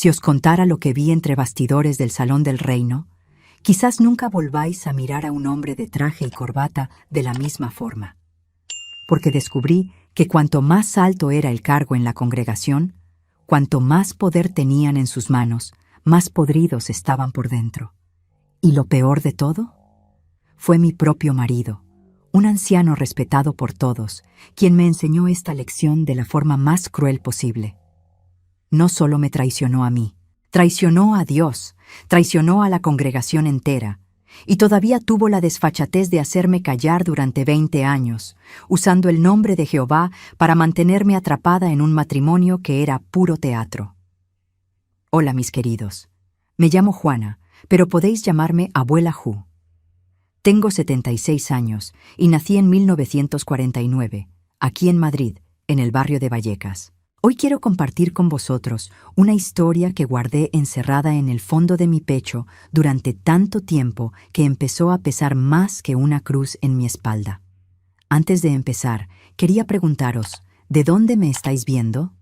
Si os contara lo que vi entre bastidores del Salón del Reino, quizás nunca volváis a mirar a un hombre de traje y corbata de la misma forma. Porque descubrí que cuanto más alto era el cargo en la congregación, cuanto más poder tenían en sus manos, más podridos estaban por dentro. Y lo peor de todo, fue mi propio marido, un anciano respetado por todos, quien me enseñó esta lección de la forma más cruel posible. No solo me traicionó a mí, traicionó a Dios, traicionó a la congregación entera, y todavía tuvo la desfachatez de hacerme callar durante 20 años, usando el nombre de Jehová para mantenerme atrapada en un matrimonio que era puro teatro. Hola, mis queridos. Me llamo Juana, pero podéis llamarme Abuela Ju. Tengo 76 años y nací en 1949, aquí en Madrid, en el barrio de Vallecas. Hoy quiero compartir con vosotros una historia que guardé encerrada en el fondo de mi pecho durante tanto tiempo que empezó a pesar más que una cruz en mi espalda. Antes de empezar, quería preguntaros, ¿de dónde me estáis viendo?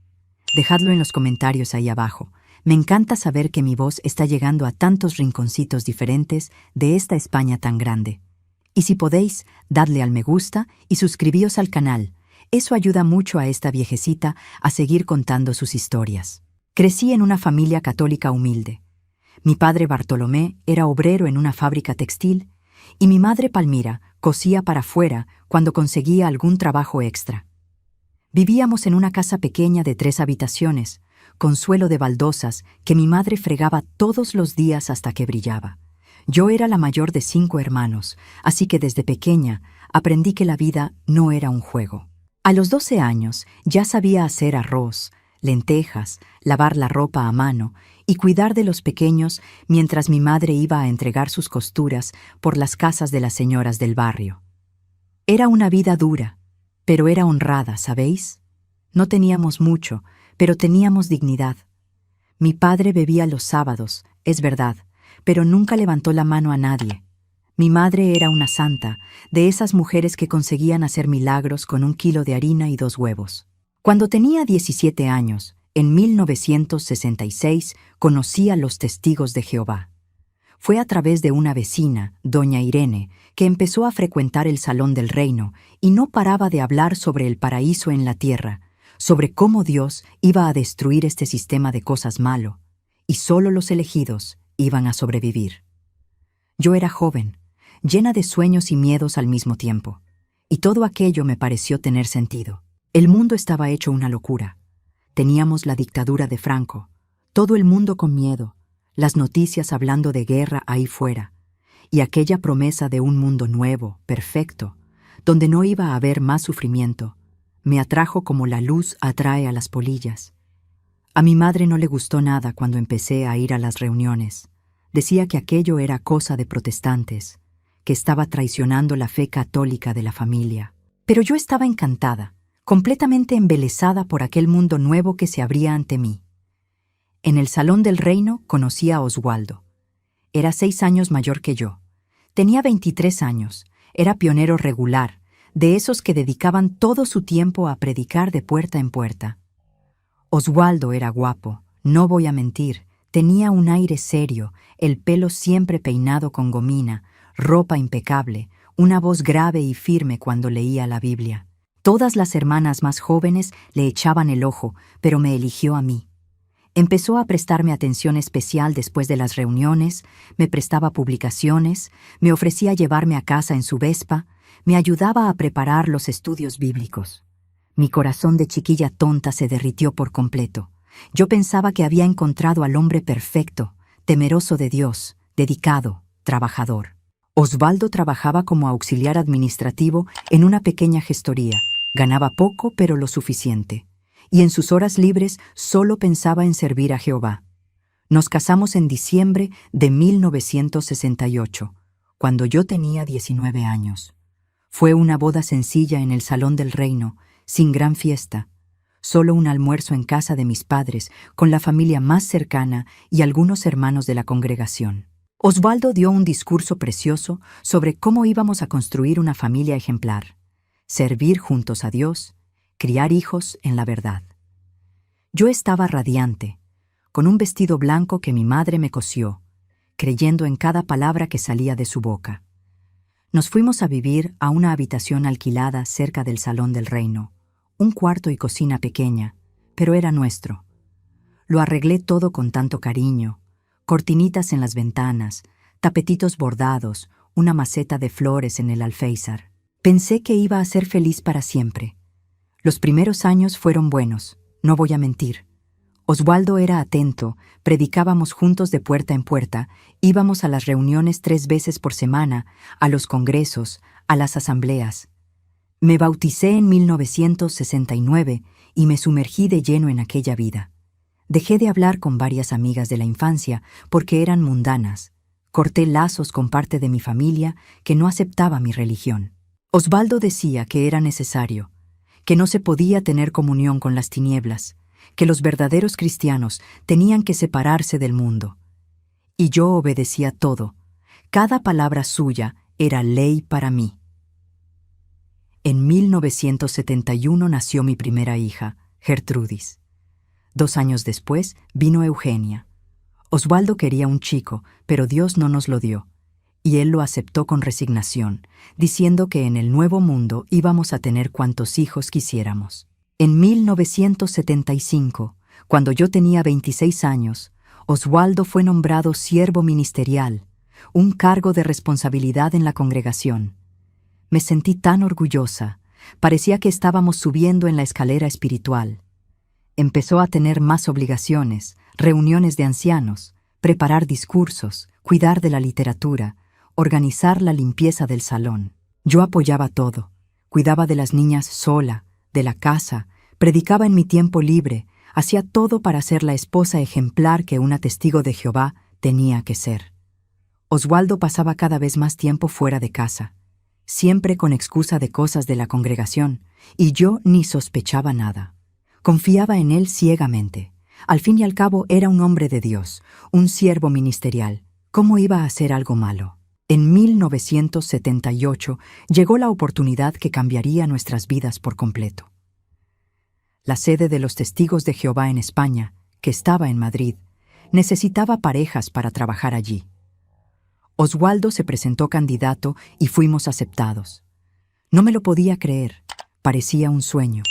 Dejadlo en los comentarios ahí abajo. Me encanta saber que mi voz está llegando a tantos rinconcitos diferentes de esta España tan grande. Y si podéis, dadle al me gusta y suscribíos al canal. Eso ayuda mucho a esta viejecita a seguir contando sus historias. Crecí en una familia católica humilde. Mi padre Bartolomé era obrero en una fábrica textil y mi madre Palmira cosía para afuera cuando conseguía algún trabajo extra. Vivíamos en una casa pequeña de 3 habitaciones, con suelo de baldosas que mi madre fregaba todos los días hasta que brillaba. Yo era la mayor de 5 hermanos, así que desde pequeña aprendí que la vida no era un juego. A los 12 años ya sabía hacer arroz, lentejas, lavar la ropa a mano y cuidar de los pequeños mientras mi madre iba a entregar sus costuras por las casas de las señoras del barrio. Era una vida dura, pero era honrada, ¿sabéis? No teníamos mucho, pero teníamos dignidad. Mi padre bebía los sábados, es verdad, pero nunca levantó la mano a nadie. Mi madre era una santa, de esas mujeres que conseguían hacer milagros con 1 kilo de harina y 2 huevos. Cuando tenía 17 años, en 1966, conocí a los Testigos de Jehová. Fue a través de una vecina, doña Irene, que empezó a frecuentar el Salón del Reino y no paraba de hablar sobre el paraíso en la tierra, sobre cómo Dios iba a destruir este sistema de cosas malo, y solo los elegidos iban a sobrevivir. Yo era joven, llena de sueños y miedos al mismo tiempo, y todo aquello me pareció tener sentido. El mundo estaba hecho una locura. Teníamos la dictadura de Franco, todo el mundo con miedo, las noticias hablando de guerra ahí fuera, y aquella promesa de un mundo nuevo, perfecto, donde no iba a haber más sufrimiento, me atrajo como la luz atrae a las polillas. A mi madre no le gustó nada cuando empecé a ir a las reuniones. Decía que aquello era cosa de protestantes, que estaba traicionando la fe católica de la familia. Pero yo estaba encantada, completamente embelesada por aquel mundo nuevo que se abría ante mí. En el Salón del Reino conocí a Oswaldo. Era 6 años mayor que yo. Tenía 23 años, era pionero regular, de esos que dedicaban todo su tiempo a predicar de puerta en puerta. Oswaldo era guapo, no voy a mentir, tenía un aire serio, el pelo siempre peinado con gomina, ropa impecable, una voz grave y firme cuando leía la Biblia. Todas las hermanas más jóvenes le echaban el ojo, pero me eligió a mí. Empezó a prestarme atención especial después de las reuniones, me prestaba publicaciones, me ofrecía llevarme a casa en su Vespa, me ayudaba a preparar los estudios bíblicos. Mi corazón de chiquilla tonta se derritió por completo. Yo pensaba que había encontrado al hombre perfecto, temeroso de Dios, dedicado, trabajador. Osvaldo trabajaba como auxiliar administrativo en una pequeña gestoría. Ganaba poco, pero lo suficiente. Y en sus horas libres solo pensaba en servir a Jehová. Nos casamos en diciembre de 1968, cuando yo tenía 19 años. Fue una boda sencilla en el Salón del Reino, sin gran fiesta. Solo un almuerzo en casa de mis padres, con la familia más cercana y algunos hermanos de la congregación. Osvaldo dio un discurso precioso sobre cómo íbamos a construir una familia ejemplar, servir juntos a Dios, criar hijos en la verdad. Yo estaba radiante. con un vestido blanco que mi madre me cosió, creyendo en cada palabra que salía de su boca. Nos fuimos a vivir a una habitación alquilada cerca del Salón del Reino, un cuarto y cocina pequeña, pero era nuestro. Lo arreglé todo con tanto cariño, cortinitas en las ventanas, tapetitos bordados, una maceta de flores en el alféizar. Pensé que iba a ser feliz para siempre. Los primeros años fueron buenos, no voy a mentir. Oswaldo era atento, predicábamos juntos de puerta en puerta, íbamos a las reuniones 3 veces por semana, a los congresos, a las asambleas. Me bauticé en 1969 y me sumergí de lleno en aquella vida. Dejé de hablar con varias amigas de la infancia porque eran mundanas. Corté lazos con parte de mi familia que no aceptaba mi religión. Oswaldo decía que era necesario, que no se podía tener comunión con las tinieblas, que los verdaderos cristianos tenían que separarse del mundo. Y yo obedecía todo. Cada palabra suya era ley para mí. En 1971 nació mi primera hija, Gertrudis. 2 años después vino Eugenia. Oswaldo quería un chico, pero Dios no nos lo dio, y él lo aceptó con resignación, diciendo que en el nuevo mundo íbamos a tener cuantos hijos quisiéramos. En 1975, cuando yo tenía 26 años, Oswaldo fue nombrado siervo ministerial, un cargo de responsabilidad en la congregación. Me sentí tan orgullosa, parecía que estábamos subiendo en la escalera espiritual. Empezó a tener más obligaciones, reuniones de ancianos, preparar discursos, cuidar de la literatura, organizar la limpieza del salón. Yo apoyaba todo, cuidaba de las niñas sola, de la casa, predicaba en mi tiempo libre, hacía todo para ser la esposa ejemplar que una testigo de Jehová tenía que ser. Oswaldo pasaba cada vez más tiempo fuera de casa, siempre con excusa de cosas de la congregación, y yo ni sospechaba nada. Confiaba en él ciegamente. Al fin y al cabo era un hombre de Dios, un siervo ministerial. ¿Cómo iba a hacer algo malo? En 1978 llegó la oportunidad que cambiaría nuestras vidas por completo. La sede de los Testigos de Jehová en España, que estaba en Madrid, necesitaba parejas para trabajar allí. Oswaldo se presentó candidato y fuimos aceptados. No me lo podía creer, parecía un sueño,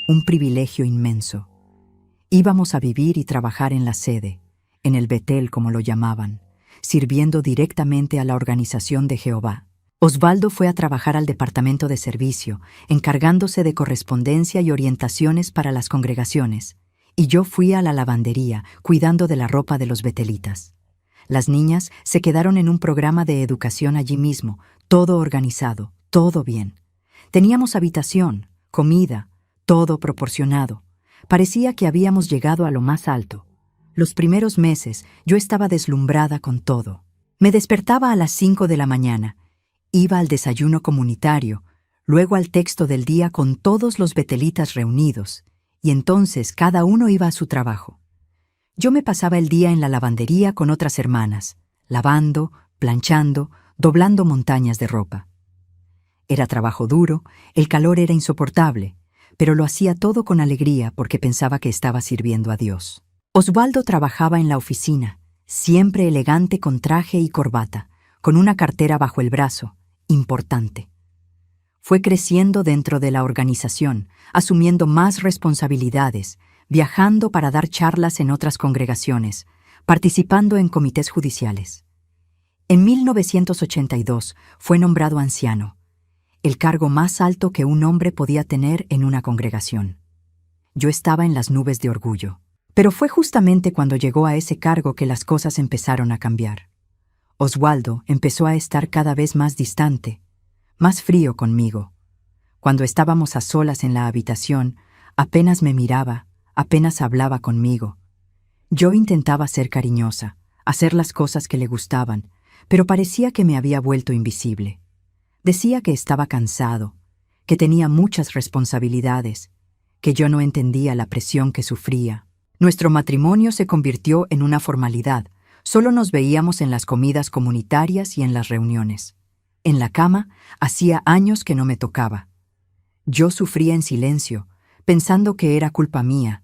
un privilegio inmenso. Íbamos a vivir y trabajar en la sede, en el Betel como lo llamaban, sirviendo directamente a la organización de Jehová. Oswaldo fue a trabajar al departamento de servicio, encargándose de correspondencia y orientaciones para las congregaciones, y yo fui a la lavandería, cuidando de la ropa de los betelitas. Las niñas se quedaron en un programa de educación allí mismo, todo organizado, todo bien. Teníamos habitación, comida, todo proporcionado. Parecía que habíamos llegado a lo más alto. Los primeros meses yo estaba deslumbrada con todo. Me despertaba a las 5 de la mañana. Iba al desayuno comunitario, luego al texto del día con todos los betelitas reunidos, y entonces cada uno iba a su trabajo. Yo me pasaba el día en la lavandería con otras hermanas, lavando, planchando, doblando montañas de ropa. Era trabajo duro, el calor era insoportable, pero lo hacía todo con alegría porque pensaba que estaba sirviendo a Dios. Oswaldo trabajaba en la oficina, siempre elegante con traje y corbata, con una cartera bajo el brazo, importante. Fue creciendo dentro de la organización, asumiendo más responsabilidades, viajando para dar charlas en otras congregaciones, participando en comités judiciales. En 1982 fue nombrado anciano, el cargo más alto que un hombre podía tener en una congregación. Yo estaba en las nubes de orgullo, pero fue justamente cuando llegó a ese cargo que las cosas empezaron a cambiar. Oswaldo empezó a estar cada vez más distante, más frío conmigo. Cuando estábamos a solas en la habitación, apenas me miraba, apenas hablaba conmigo. Yo intentaba ser cariñosa, hacer las cosas que le gustaban, pero parecía que me había vuelto invisible. Decía que estaba cansado, que tenía muchas responsabilidades, que yo no entendía la presión que sufría. Nuestro matrimonio se convirtió en una formalidad. Solo nos veíamos en las comidas comunitarias y en las reuniones. En la cama, hacía años que no me tocaba. Yo sufría en silencio, pensando que era culpa mía,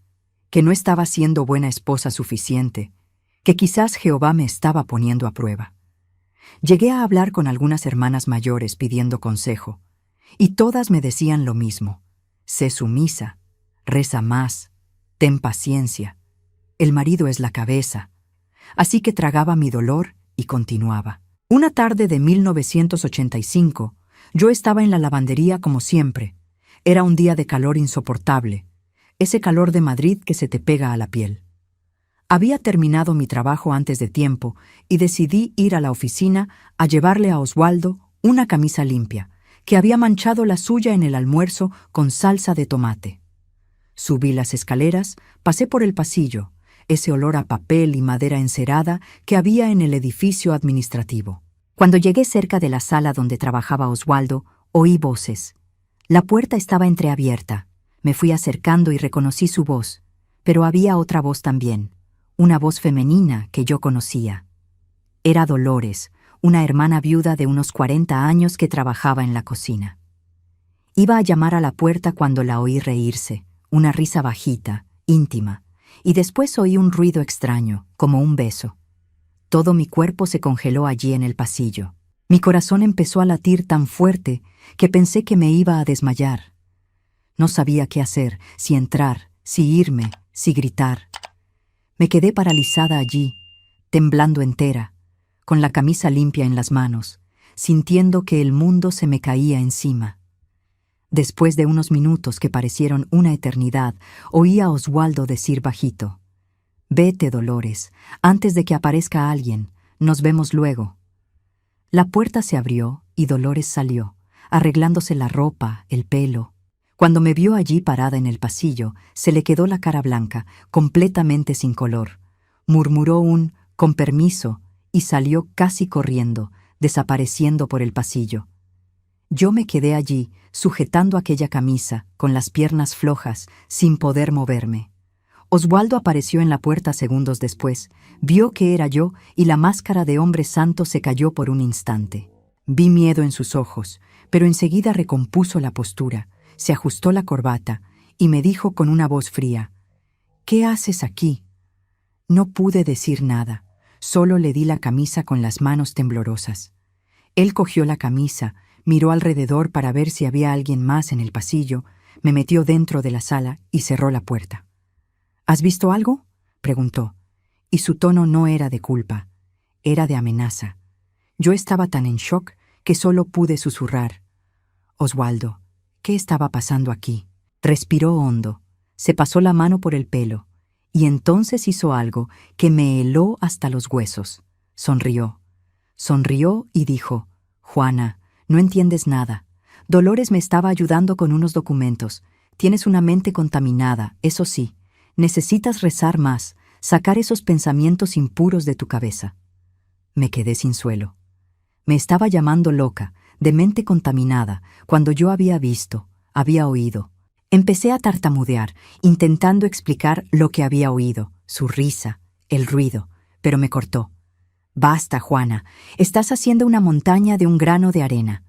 que no estaba siendo buena esposa suficiente, que quizás Jehová me estaba poniendo a prueba. Llegué a hablar con algunas hermanas mayores pidiendo consejo, y todas me decían lo mismo: sé sumisa, reza más, ten paciencia, el marido es la cabeza. Así que tragaba mi dolor y continuaba. Una tarde de 1985, yo estaba en la lavandería como siempre. Era un día de calor insoportable, ese calor de Madrid que se te pega a la piel. Había terminado mi trabajo antes de tiempo y decidí ir a la oficina a llevarle a Oswaldo una camisa limpia, que había manchado la suya en el almuerzo con salsa de tomate. Subí las escaleras, pasé por el pasillo, ese olor a papel y madera encerada que había en el edificio administrativo. Cuando llegué cerca de la sala donde trabajaba Oswaldo, oí voces. La puerta estaba entreabierta. Me fui acercando y reconocí su voz, pero había otra voz también, una voz femenina que yo conocía. Era Dolores, una hermana viuda de unos 40 años que trabajaba en la cocina. Iba a llamar a la puerta cuando la oí reírse, una risa bajita, íntima, y después oí un ruido extraño, como un beso. Todo mi cuerpo se congeló allí en el pasillo. Mi corazón empezó a latir tan fuerte que pensé que me iba a desmayar. No sabía qué hacer, si entrar, si irme, si gritar. Me quedé paralizada allí, temblando entera, con la camisa limpia en las manos, sintiendo que el mundo se me caía encima. Después de unos minutos que parecieron una eternidad, oí a Oswaldo decir bajito: «Vete, Dolores, antes de que aparezca alguien. Nos vemos luego». La puerta se abrió y Dolores salió, arreglándose la ropa, el pelo. Cuando me vio allí parada en el pasillo, se le quedó la cara blanca, completamente sin color. Murmuró un «con permiso» y salió casi corriendo, desapareciendo por el pasillo. Yo me quedé allí, sujetando aquella camisa, con las piernas flojas, sin poder moverme. Oswaldo apareció en la puerta segundos después, vio que era yo y la máscara de hombre santo se cayó por un instante. Vi miedo en sus ojos, pero enseguida recompuso la postura, se ajustó la corbata y me dijo con una voz fría: «¿Qué haces aquí?». No pude decir nada, solo le di la camisa con las manos temblorosas. Él cogió la camisa, miró alrededor para ver si había alguien más en el pasillo, me metió dentro de la sala y cerró la puerta. «¿Has visto algo?», preguntó, y su tono no era de culpa, era de amenaza. Yo estaba tan en shock que solo pude susurrar: «Oswaldo, ¿qué estaba pasando aquí?». Respiró hondo, se pasó la mano por el pelo, y entonces hizo algo que me heló hasta los huesos. Sonrió. Sonrió y dijo: «Juana, no entiendes nada. Dolores me estaba ayudando con unos documentos. Tienes una mente contaminada, eso sí. Necesitas rezar más, sacar esos pensamientos impuros de tu cabeza». Me quedé sin suelo. Me estaba llamando loca, de mente contaminada, cuando yo había visto, había oído. Empecé a tartamudear, intentando explicar lo que había oído, su risa, el ruido, pero me cortó. «Basta, Juana, estás haciendo una montaña de un grano de arena.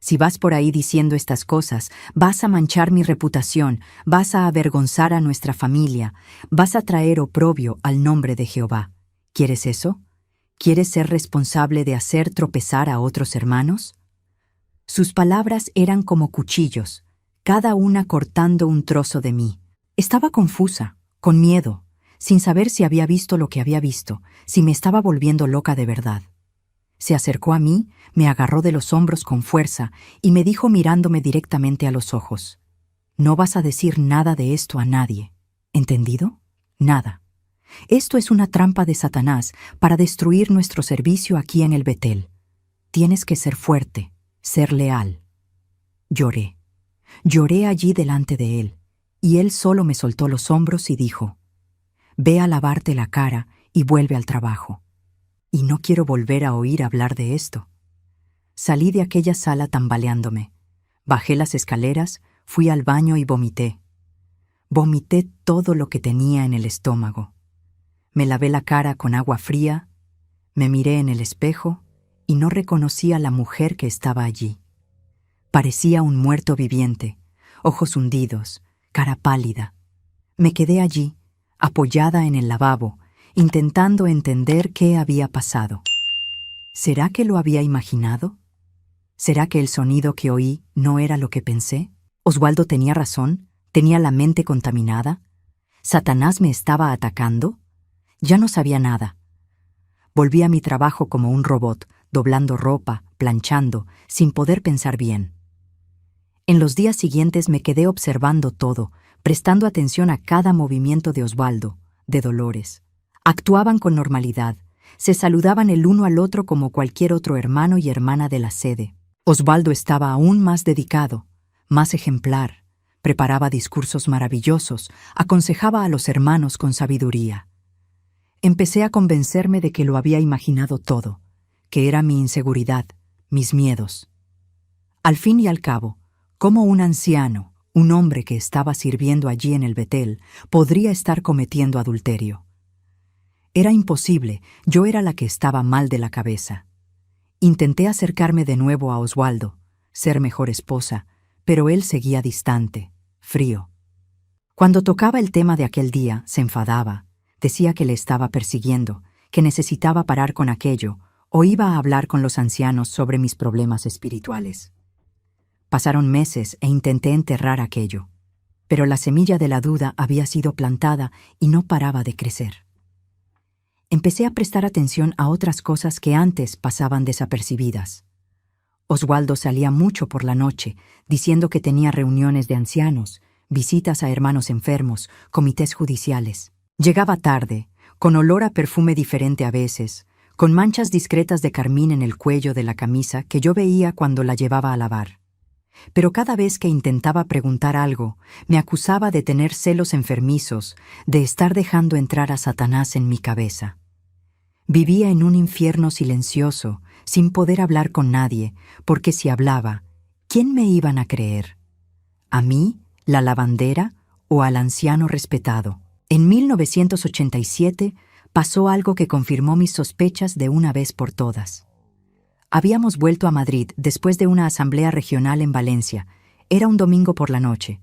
Si vas por ahí diciendo estas cosas, vas a manchar mi reputación, vas a avergonzar a nuestra familia, vas a traer oprobio al nombre de Jehová. ¿Quieres eso? ¿Quieres ser responsable de hacer tropezar a otros hermanos?». Sus palabras eran como cuchillos, cada una cortando un trozo de mí. Estaba confusa, con miedo, sin saber si había visto lo que había visto, si me estaba volviendo loca de verdad. Se acercó a mí, me agarró de los hombros con fuerza y me dijo mirándome directamente a los ojos: «No vas a decir nada de esto a nadie. ¿Entendido? Nada. Esto es una trampa de Satanás para destruir nuestro servicio aquí en el Betel. Tienes que ser fuerte, ser leal». Lloré. Lloré allí delante de él, y él solo me soltó los hombros y dijo: «Ve a lavarte la cara y vuelve al trabajo». Y no quiero volver a oír hablar de esto. Salí de aquella sala tambaleándome. Bajé las escaleras, fui al baño y vomité. Vomité todo lo que tenía en el estómago. Me lavé la cara con agua fría, me miré en el espejo y no reconocí a la mujer que estaba allí. Parecía un muerto viviente, ojos hundidos, cara pálida. Me quedé allí, apoyada en el lavabo, intentando entender qué había pasado. ¿Será que lo había imaginado? ¿Será que el sonido que oí no era lo que pensé? ¿Oswaldo tenía razón? ¿Tenía la mente contaminada? ¿Satanás me estaba atacando? Ya no sabía nada. Volví a mi trabajo como un robot, doblando ropa, planchando, sin poder pensar bien. En los días siguientes me quedé observando todo, prestando atención a cada movimiento de Oswaldo, de Dolores. Actuaban con normalidad, se saludaban el uno al otro como cualquier otro hermano y hermana de la sede. Oswaldo estaba aún más dedicado, más ejemplar, preparaba discursos maravillosos, aconsejaba a los hermanos con sabiduría. Empecé a convencerme de que lo había imaginado todo, que era mi inseguridad, mis miedos. Al fin y al cabo, ¿cómo un anciano, un hombre que estaba sirviendo allí en el Betel, podría estar cometiendo adulterio? Era imposible, yo era la que estaba mal de la cabeza. Intenté acercarme de nuevo a Oswaldo, ser mejor esposa, pero él seguía distante, frío. Cuando tocaba el tema de aquel día, se enfadaba, decía que le estaba persiguiendo, que necesitaba parar con aquello, o iba a hablar con los ancianos sobre mis problemas espirituales. Pasaron meses e intenté enterrar aquello, pero la semilla de la duda había sido plantada y no paraba de crecer. Empecé a prestar atención a otras cosas que antes pasaban desapercibidas. Oswaldo salía mucho por la noche, diciendo que tenía reuniones de ancianos, visitas a hermanos enfermos, comités judiciales. Llegaba tarde, con olor a perfume diferente a veces, con manchas discretas de carmín en el cuello de la camisa que yo veía cuando la llevaba a lavar. Pero cada vez que intentaba preguntar algo, me acusaba de tener celos enfermizos, de estar dejando entrar a Satanás en mi cabeza. Vivía en un infierno silencioso, sin poder hablar con nadie, porque si hablaba, ¿quién me iban a creer? ¿A mí, la lavandera, o al anciano respetado? En 1987 pasó algo que confirmó mis sospechas de una vez por todas. Habíamos vuelto a Madrid después de una asamblea regional en Valencia. Era un domingo por la noche.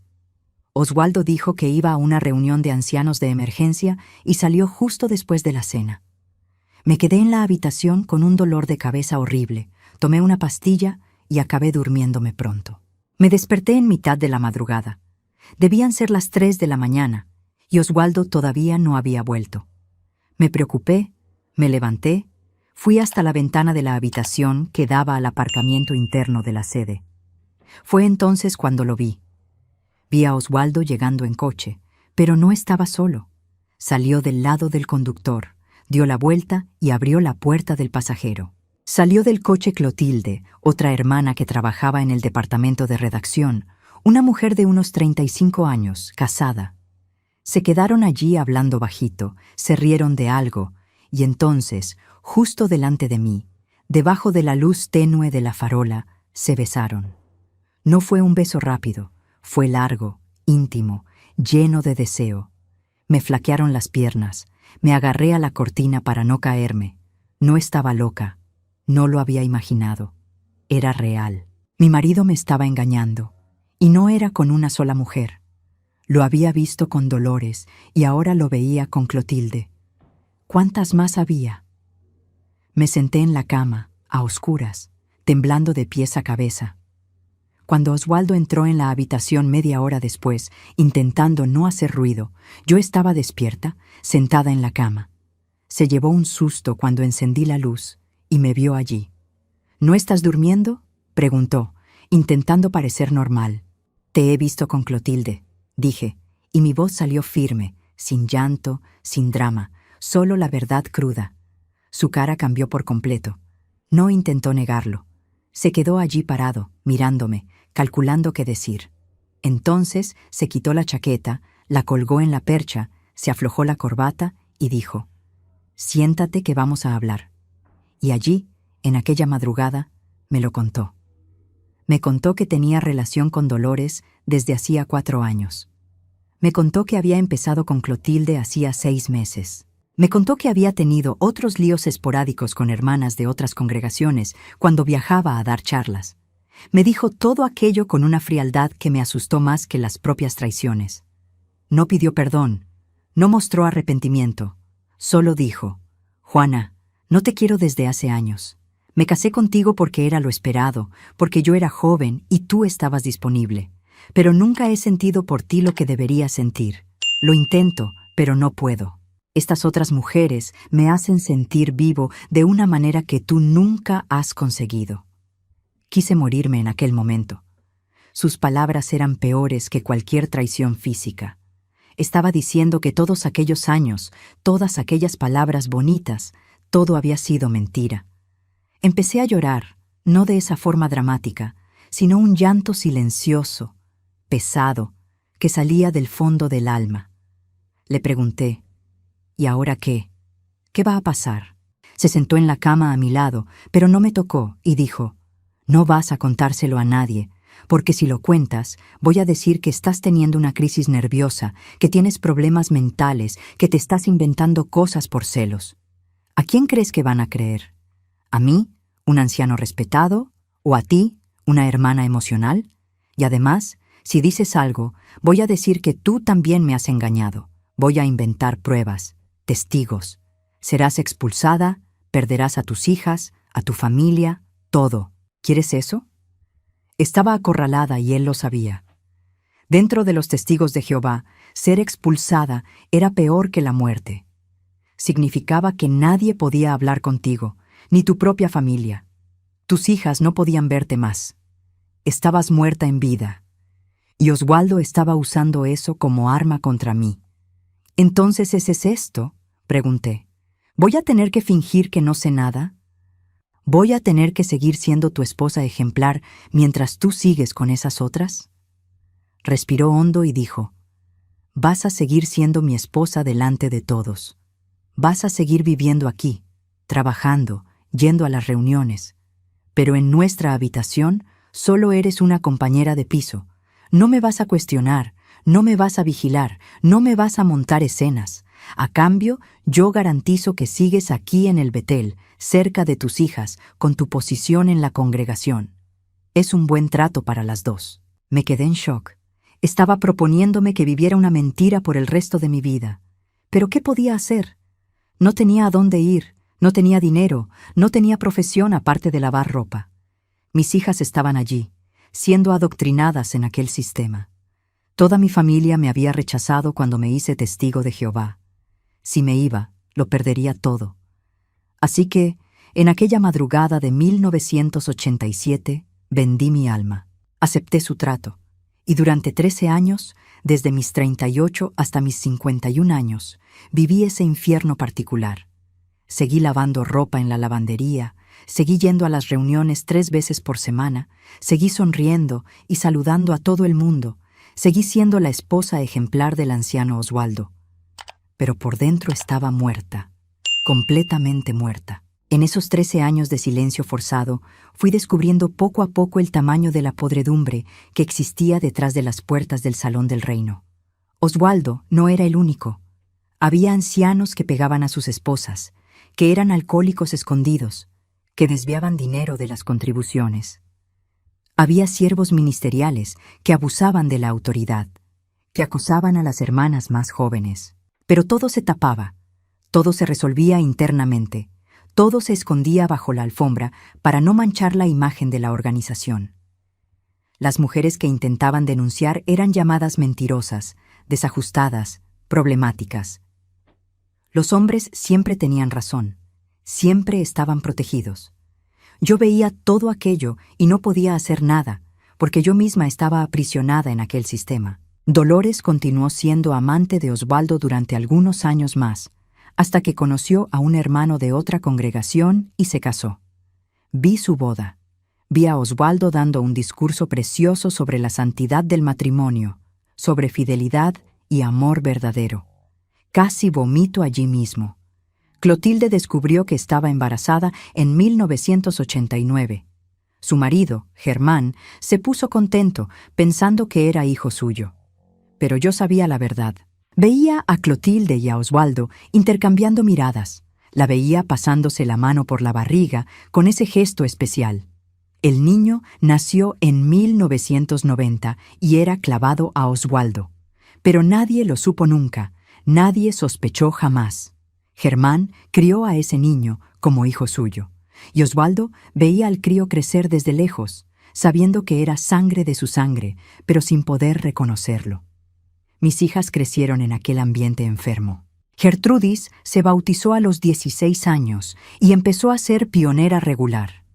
Oswaldo dijo que iba a una reunión de ancianos de emergencia y salió justo después de la cena. Me quedé en la habitación con un dolor de cabeza horrible, tomé una pastilla y acabé durmiéndome pronto. Me desperté en mitad de la madrugada. Debían ser las 3 de la mañana, y Oswaldo todavía no había vuelto. Me preocupé, me levanté, fui hasta la ventana de la habitación que daba al aparcamiento interno de la sede. Fue entonces cuando lo vi. Vi a Oswaldo llegando en coche, pero no estaba solo. Salió del lado del conductor, dio la vuelta y abrió la puerta del pasajero. Salió del coche Clotilde, otra hermana que trabajaba en el departamento de redacción, una mujer de unos 35 años, casada. Se quedaron allí hablando bajito, se rieron de algo, y entonces, justo delante de mí, debajo de la luz tenue de la farola, se besaron. No fue un beso rápido, fue largo, íntimo, lleno de deseo. Me flaquearon las piernas, me agarré a la cortina para no caerme. No estaba loca, no lo había imaginado. Era real. Mi marido me estaba engañando, y no era con una sola mujer. Lo había visto con Dolores y ahora lo veía con Clotilde. ¿Cuántas más había? Me senté en la cama, a oscuras, temblando de pies a cabeza. Cuando Oswaldo entró en la habitación media hora después, intentando no hacer ruido, yo estaba despierta, sentada en la cama. Se llevó un susto cuando encendí la luz y me vio allí. ¿No estás durmiendo?, preguntó, intentando parecer normal. Te he visto con Clotilde, dije, y mi voz salió firme, sin llanto, sin drama, solo la verdad cruda. Su cara cambió por completo. No intentó negarlo. Se quedó allí parado, mirándome, calculando qué decir. Entonces se quitó la chaqueta, la colgó en la percha, se aflojó la corbata y dijo: «Siéntate que vamos a hablar». Y allí, en aquella madrugada, me lo contó. Me contó que tenía relación con Dolores desde hacía 4 años. Me contó que había empezado con Clotilde hacía 6 meses. Me contó que había tenido otros líos esporádicos con hermanas de otras congregaciones cuando viajaba a dar charlas. Me dijo todo aquello con una frialdad que me asustó más que las propias traiciones. No pidió perdón, No mostró arrepentimiento, solo dijo: Juana, no te quiero desde hace años. Me casé contigo porque era lo esperado, porque yo era joven y tú estabas disponible. Pero nunca he sentido por ti lo que debería sentir. Lo intento, pero no puedo. Estas otras mujeres me hacen sentir vivo de una manera que tú nunca has conseguido. Quise morirme en aquel momento. Sus palabras eran peores que cualquier traición física. Estaba diciendo que todos aquellos años, todas aquellas palabras bonitas, todo había sido mentira. Empecé a llorar, no de esa forma dramática, sino un llanto silencioso, pesado, que salía del fondo del alma. Le pregunté: ¿y ahora qué? ¿Qué va a pasar? Se sentó en la cama a mi lado, pero no me tocó y dijo: no vas a contárselo a nadie, porque si lo cuentas, voy a decir que estás teniendo una crisis nerviosa, que tienes problemas mentales, que te estás inventando cosas por celos. ¿A quién crees que van a creer? ¿A mí, un anciano respetado? ¿O a ti, una hermana emocional? Y además, si dices algo, voy a decir que tú también me has engañado. Voy a inventar pruebas, testigos. Serás expulsada, perderás a tus hijas, a tu familia, todo. ¿Quieres eso? Estaba acorralada y él lo sabía. Dentro de los testigos de Jehová, ser expulsada era peor que la muerte. Significaba que nadie podía hablar contigo, ni tu propia familia. Tus hijas no podían verte más. Estabas muerta en vida. Y Oswaldo estaba usando eso como arma contra mí. ¿Entonces ese es esto?, pregunté. ¿Voy a tener que fingir que no sé nada? ¿Voy a tener que seguir siendo tu esposa ejemplar mientras tú sigues con esas otras? Respiró hondo y dijo: vas a seguir siendo mi esposa delante de todos. Vas a seguir viviendo aquí, trabajando, yendo a las reuniones. Pero en nuestra habitación solo eres una compañera de piso. No me vas a cuestionar, no me vas a vigilar, no me vas a montar escenas. A cambio, yo garantizo que sigues aquí en el Betel, cerca de tus hijas, con tu posición en la congregación. Es un buen trato para las dos. Me quedé en shock. Estaba proponiéndome que viviera una mentira por el resto de mi vida. ¿Pero qué podía hacer? No tenía a dónde ir, no tenía dinero, no tenía profesión aparte de lavar ropa. Mis hijas estaban allí, siendo adoctrinadas en aquel sistema. Toda mi familia me había rechazado cuando me hice testigo de Jehová. Si me iba, lo perdería todo. Así que, en aquella madrugada de 1987, vendí mi alma. Acepté su trato, y durante 13 años, desde mis 38 hasta mis 51 años, viví ese infierno particular. Seguí lavando ropa en la lavandería, seguí yendo a las reuniones 3 veces por semana, seguí sonriendo y saludando a todo el mundo, seguí siendo la esposa ejemplar del anciano Oswaldo. Pero por dentro estaba muerta, completamente muerta. En esos 13 años de silencio forzado, fui descubriendo poco a poco el tamaño de la podredumbre que existía detrás de las puertas del Salón del Reino. Oswaldo no era el único. Había ancianos que pegaban a sus esposas, que eran alcohólicos escondidos, que desviaban dinero de las contribuciones. Había siervos ministeriales que abusaban de la autoridad, que acosaban a las hermanas más jóvenes. Pero todo se tapaba, todo se resolvía internamente, todo se escondía bajo la alfombra para no manchar la imagen de la organización. Las mujeres que intentaban denunciar eran llamadas mentirosas, desajustadas, problemáticas. Los hombres siempre tenían razón, siempre estaban protegidos. Yo veía todo aquello y no podía hacer nada, porque yo misma estaba aprisionada en aquel sistema. Dolores continuó siendo amante de Oswaldo durante algunos años más, hasta que conoció a un hermano de otra congregación y se casó. Vi su boda. Vi a Oswaldo dando un discurso precioso sobre la santidad del matrimonio, sobre fidelidad y amor verdadero. Casi vomito allí mismo. Clotilde descubrió que estaba embarazada en 1989. Su marido, Germán, se puso contento pensando que era hijo suyo. Pero yo sabía la verdad. Veía a Clotilde y a Oswaldo intercambiando miradas. La veía pasándose la mano por la barriga con ese gesto especial. El niño nació en 1990 y era clavado a Oswaldo. Pero nadie lo supo nunca. Nadie sospechó jamás. Germán crió a ese niño como hijo suyo, y Osvaldo veía al crío crecer desde lejos, sabiendo que era sangre de su sangre, pero sin poder reconocerlo. Mis hijas crecieron en aquel ambiente enfermo. Gertrudis se bautizó a los 16 años y empezó a ser pionera regular.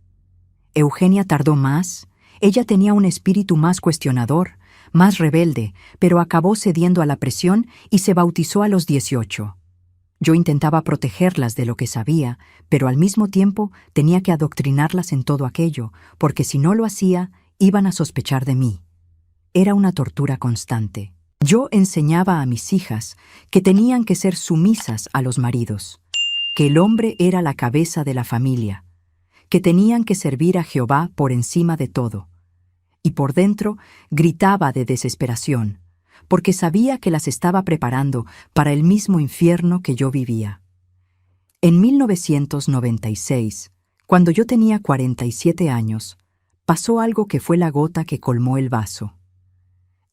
Eugenia tardó más. Ella tenía un espíritu más cuestionador, más rebelde, pero acabó cediendo a la presión y se bautizó a los 18. Yo intentaba protegerlas de lo que sabía, pero al mismo tiempo tenía que adoctrinarlas en todo aquello, porque si no lo hacía, iban a sospechar de mí. Era una tortura constante. Yo enseñaba a mis hijas que tenían que ser sumisas a los maridos, que el hombre era la cabeza de la familia, que tenían que servir a Jehová por encima de todo. Y por dentro gritaba de desesperación, porque sabía que las estaba preparando para el mismo infierno que yo vivía. En 1996, cuando yo tenía 47 años, pasó algo que fue la gota que colmó el vaso.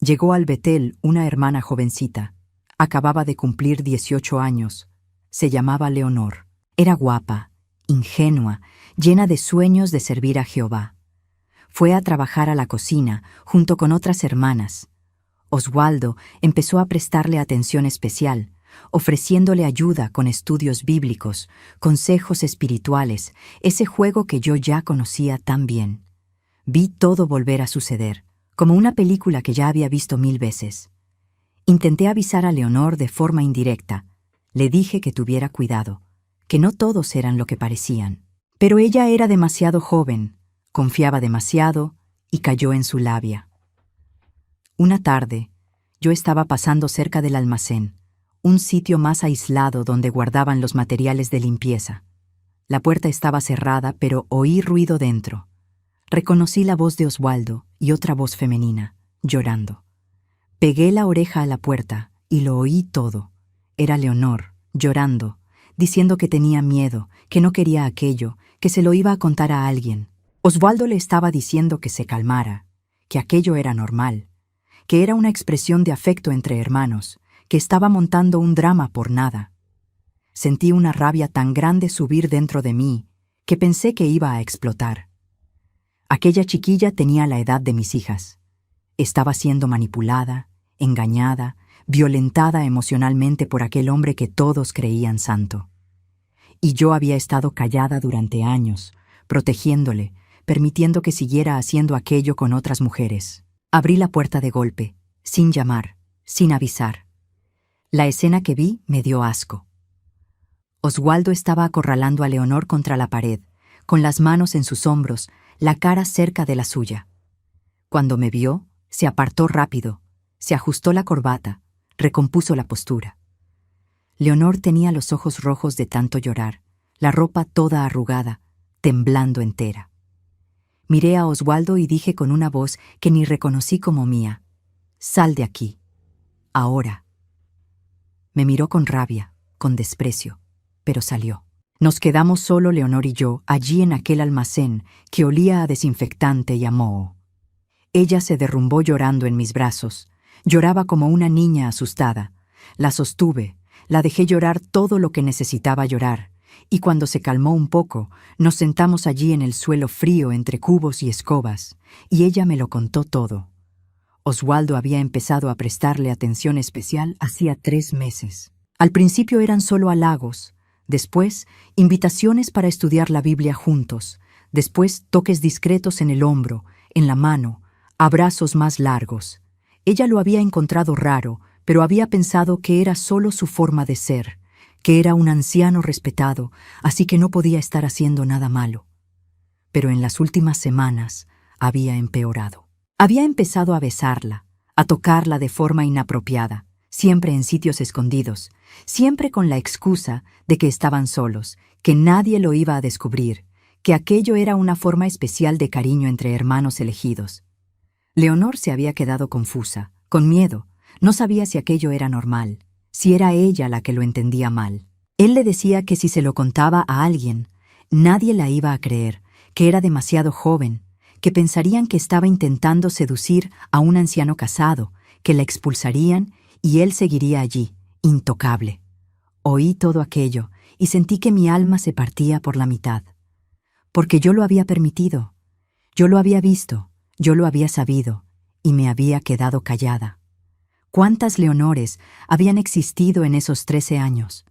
Llegó al Betel una hermana jovencita. Acababa de cumplir 18 años. Se llamaba Leonor. Era guapa, ingenua, llena de sueños de servir a Jehová. Fue a trabajar a la cocina junto con otras hermanas. Osvaldo empezó a prestarle atención especial, ofreciéndole ayuda con estudios bíblicos, consejos espirituales, ese juego que yo ya conocía tan bien. Vi todo volver a suceder, como una película que ya había visto 1000 veces. Intenté avisar a Leonor de forma indirecta. Le dije que tuviera cuidado, que no todos eran lo que parecían. Pero ella era demasiado joven, confiaba demasiado y cayó en su labia. Una tarde, yo estaba pasando cerca del almacén, un sitio más aislado donde guardaban los materiales de limpieza. La puerta estaba cerrada, pero oí ruido dentro. Reconocí la voz de Osvaldo y otra voz femenina, llorando. Pegué la oreja a la puerta y lo oí todo. Era Leonor, llorando, diciendo que tenía miedo, que no quería aquello, que se lo iba a contar a alguien. Osvaldo le estaba diciendo que se calmara, que aquello era normal, que era una expresión de afecto entre hermanos, que estaba montando un drama por nada. Sentí una rabia tan grande subir dentro de mí que pensé que iba a explotar. Aquella chiquilla tenía la edad de mis hijas. Estaba siendo manipulada, engañada, violentada emocionalmente por aquel hombre que todos creían santo. Y yo había estado callada durante años, protegiéndole, permitiendo que siguiera haciendo aquello con otras mujeres. Abrí la puerta de golpe, sin llamar, sin avisar. La escena que vi me dio asco. Osvaldo estaba acorralando a Leonor contra la pared, con las manos en sus hombros, la cara cerca de la suya. Cuando me vio, se apartó rápido, se ajustó la corbata, recompuso la postura. Leonor tenía los ojos rojos de tanto llorar, la ropa toda arrugada, temblando entera. Miré a Osvaldo y dije con una voz que ni reconocí como mía: «Sal de aquí. Ahora». Me miró con rabia, con desprecio, pero salió. Nos quedamos solo Leonor y yo allí en aquel almacén que olía a desinfectante y a moho. Ella se derrumbó llorando en mis brazos. Lloraba como una niña asustada. La sostuve, la dejé llorar todo lo que necesitaba llorar, y cuando se calmó un poco, nos sentamos allí en el suelo frío entre cubos y escobas, y ella me lo contó todo. Osvaldo había empezado a prestarle atención especial hacía 3 meses. Al principio eran solo halagos, después invitaciones para estudiar la Biblia juntos, después toques discretos en el hombro, en la mano, abrazos más largos. Ella lo había encontrado raro, pero había pensado que era solo su forma de ser, que era un anciano respetado, así que no podía estar haciendo nada malo. Pero en las últimas semanas había empeorado. Había empezado a besarla, a tocarla de forma inapropiada, siempre en sitios escondidos, siempre con la excusa de que estaban solos, que nadie lo iba a descubrir, que aquello era una forma especial de cariño entre hermanos elegidos. Leonor se había quedado confusa, con miedo, no sabía si aquello era normal, si era ella la que lo entendía mal. Él le decía que si se lo contaba a alguien, nadie la iba a creer, que era demasiado joven, que pensarían que estaba intentando seducir a un anciano casado, que la expulsarían y él seguiría allí, intocable. Oí todo aquello y sentí que mi alma se partía por la mitad. Porque yo lo había permitido, yo lo había visto, yo lo había sabido, y me había quedado callada. ¿Cuántas Leonores habían existido en esos 13 años?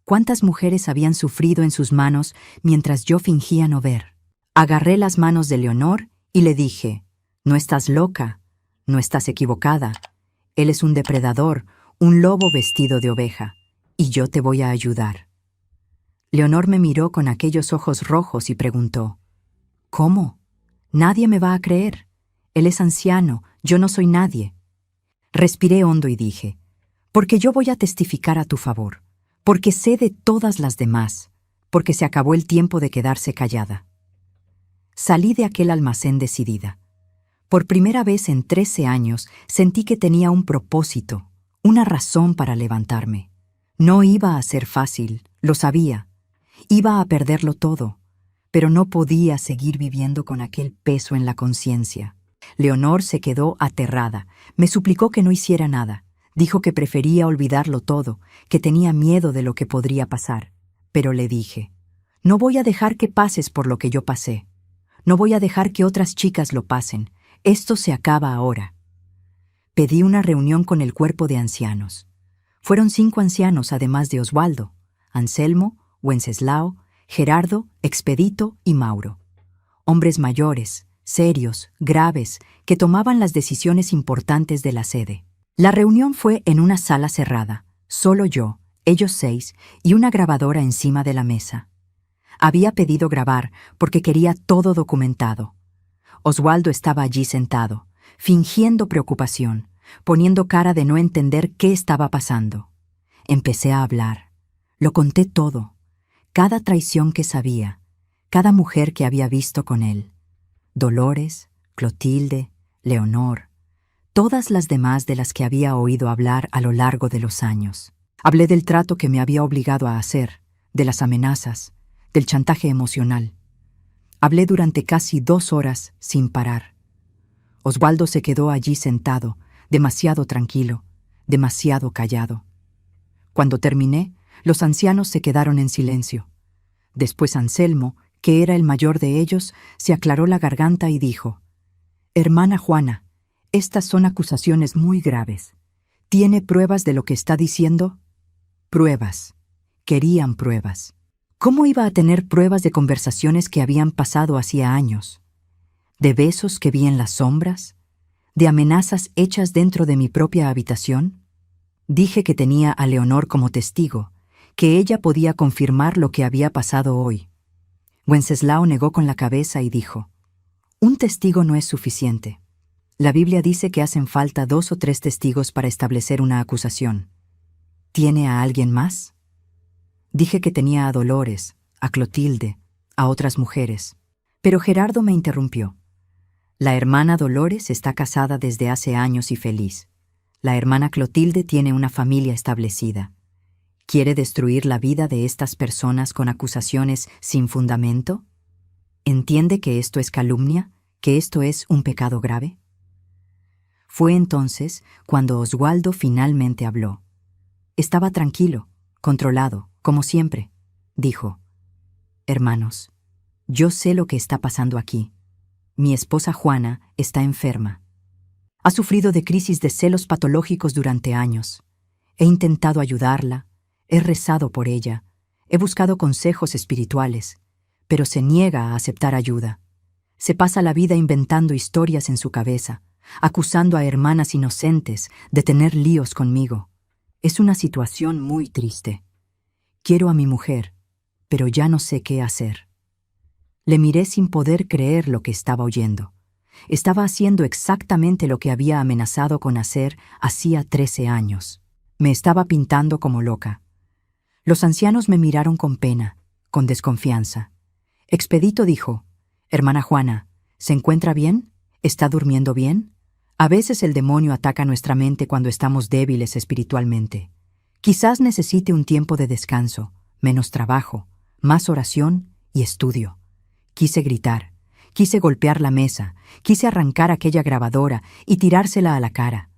¿Cuántas mujeres habían sufrido en sus manos mientras yo fingía no ver? Agarré las manos de Leonor y le dije, «No estás loca, no estás equivocada. Él es un depredador, un lobo vestido de oveja, y yo te voy a ayudar». Leonor me miró con aquellos ojos rojos y preguntó, «¿Cómo? Nadie me va a creer. Él es anciano, yo no soy nadie». Respiré hondo y dije, «Porque yo voy a testificar a tu favor, porque sé de todas las demás, porque se acabó el tiempo de quedarse callada». Salí de aquel almacén decidida. Por primera vez en 13 años sentí que tenía un propósito, una razón para levantarme. No iba a ser fácil, lo sabía. Iba a perderlo todo, pero no podía seguir viviendo con aquel peso en la conciencia. Leonor se quedó aterrada. Me suplicó que no hiciera nada. Dijo que prefería olvidarlo todo, que tenía miedo de lo que podría pasar. Pero le dije, «No voy a dejar que pases por lo que yo pasé. No voy a dejar que otras chicas lo pasen. Esto se acaba ahora». Pedí una reunión con el cuerpo de ancianos. Fueron 5 ancianos además de Oswaldo, Anselmo, Wenceslao, Gerardo, Expedito y Mauro. Hombres mayores, serios, graves, que tomaban las decisiones importantes de la sede. La reunión fue en una sala cerrada, solo yo, ellos 6 y una grabadora encima de la mesa. Había pedido grabar porque quería todo documentado. Oswaldo estaba allí sentado, fingiendo preocupación, poniendo cara de no entender qué estaba pasando. Empecé a hablar. Lo conté todo, cada traición que sabía, cada mujer que había visto con él. Dolores, Clotilde, Leonor, todas las demás de las que había oído hablar a lo largo de los años. Hablé del trato que me había obligado a hacer, de las amenazas, del chantaje emocional. Hablé durante casi 2 horas sin parar. Oswaldo se quedó allí sentado, demasiado tranquilo, demasiado callado. Cuando terminé, los ancianos se quedaron en silencio. Después Anselmo, que era el mayor de ellos, se aclaró la garganta y dijo, «Hermana Juana, estas son acusaciones muy graves. ¿Tiene pruebas de lo que está diciendo?» Pruebas. Querían pruebas. ¿Cómo iba a tener pruebas de conversaciones que habían pasado hacía años? ¿De besos que vi en las sombras? ¿De amenazas hechas dentro de mi propia habitación? Dije que tenía a Leonor como testigo, que ella podía confirmar lo que había pasado hoy. Wenceslao negó con la cabeza y dijo, «Un testigo no es suficiente. La Biblia dice que hacen falta 2 o 3 testigos para establecer una acusación. ¿Tiene a alguien más?» Dije que tenía a Dolores, a Clotilde, a otras mujeres. Pero Gerardo me interrumpió. «La hermana Dolores está casada desde hace años y feliz. La hermana Clotilde tiene una familia establecida. ¿Quiere destruir la vida de estas personas con acusaciones sin fundamento? ¿Entiende que esto es calumnia, que esto es un pecado grave?» Fue entonces cuando Oswaldo finalmente habló. Estaba tranquilo, controlado, como siempre. Dijo, «Hermanos, yo sé lo que está pasando aquí. Mi esposa Juana está enferma. Ha sufrido de crisis de celos patológicos durante años. He intentado ayudarla, he rezado por ella, he buscado consejos espirituales, pero se niega a aceptar ayuda. Se pasa la vida inventando historias en su cabeza, acusando a hermanas inocentes de tener líos conmigo. Es una situación muy triste. Quiero a mi mujer, pero ya no sé qué hacer». Le miré sin poder creer lo que estaba oyendo. Estaba haciendo exactamente lo que había amenazado con hacer hacía 13 años. Me estaba pintando como loca. Los ancianos me miraron con pena, con desconfianza. Expedito dijo, «Hermana Juana, ¿se encuentra bien? ¿Está durmiendo bien? A veces el demonio ataca nuestra mente cuando estamos débiles espiritualmente. Quizás necesite un tiempo de descanso, menos trabajo, más oración y estudio». Quise gritar, quise golpear la mesa, quise arrancar aquella grabadora y tirársela a la cara.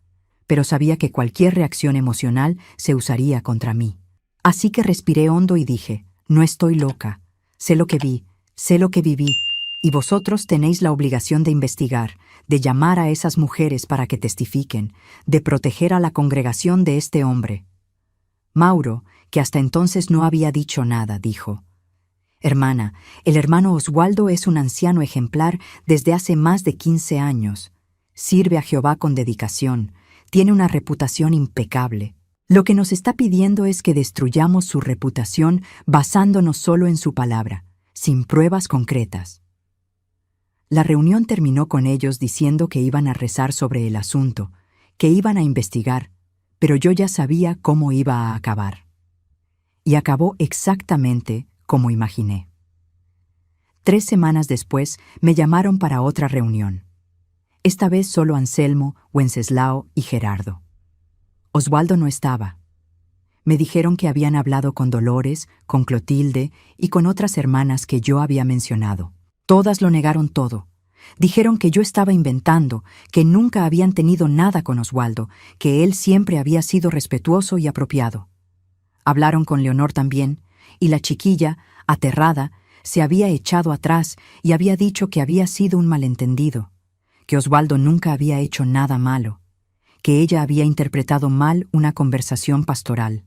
pero sabía que cualquier reacción emocional se usaría contra mí. Así que respiré hondo y dije, no estoy loca, sé lo que vi, sé lo que viví, y vosotros tenéis la obligación de investigar, de llamar a esas mujeres para que testifiquen, de proteger a la congregación de este hombre. Mauro, que hasta entonces no había dicho nada, dijo, hermana, el hermano Oswaldo es un anciano ejemplar desde hace más de 15 años. Sirve a Jehová con dedicación, tiene una reputación impecable. Lo que nos está pidiendo es que destruyamos su reputación basándonos solo en su palabra, sin pruebas concretas. La reunión terminó con ellos diciendo que iban a rezar sobre el asunto, que iban a investigar, pero yo ya sabía cómo iba a acabar. Y acabó exactamente como imaginé. 3 semanas después me llamaron para otra reunión. Esta vez solo Anselmo, Wenceslao y Gerardo. Oswaldo no estaba. Me dijeron que habían hablado con Dolores, con Clotilde y con otras hermanas que yo había mencionado. Todas lo negaron todo. Dijeron que yo estaba inventando, que nunca habían tenido nada con Oswaldo, que él siempre había sido respetuoso y apropiado. Hablaron con Leonor también, y la chiquilla, aterrada, se había echado atrás y había dicho que había sido un malentendido, que Oswaldo nunca había hecho nada malo, que ella había interpretado mal una conversación pastoral.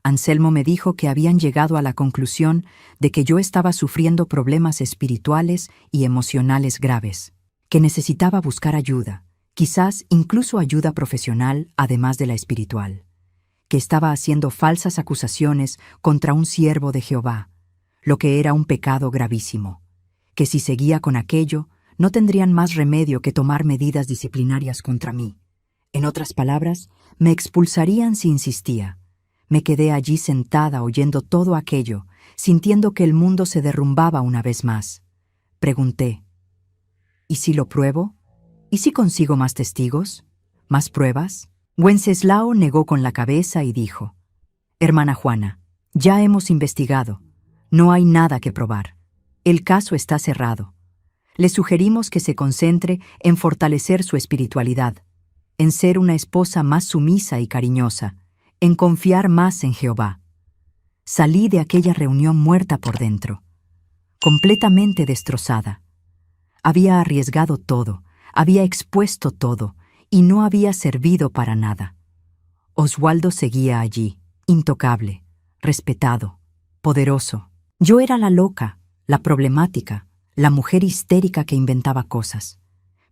Anselmo me dijo que habían llegado a la conclusión de que yo estaba sufriendo problemas espirituales y emocionales graves, que necesitaba buscar ayuda, quizás incluso ayuda profesional además de la espiritual, que estaba haciendo falsas acusaciones contra un siervo de Jehová, lo que era un pecado gravísimo, que si seguía con aquello, no tendrían más remedio que tomar medidas disciplinarias contra mí. En otras palabras, me expulsarían si insistía. Me quedé allí sentada oyendo todo aquello, sintiendo que el mundo se derrumbaba una vez más. Pregunté, ¿y si lo pruebo? ¿Y si consigo más testigos? ¿Más pruebas? Wenceslao negó con la cabeza y dijo, hermana Juana, ya hemos investigado. No hay nada que probar. El caso está cerrado. Le sugerimos que se concentre en fortalecer su espiritualidad, en ser una esposa más sumisa y cariñosa, en confiar más en Jehová. Salí de aquella reunión muerta por dentro, completamente destrozada. Había arriesgado todo, había expuesto todo, y no había servido para nada. Oswaldo seguía allí, intocable, respetado, poderoso. Yo era la loca, la problemática, la mujer histérica que inventaba cosas.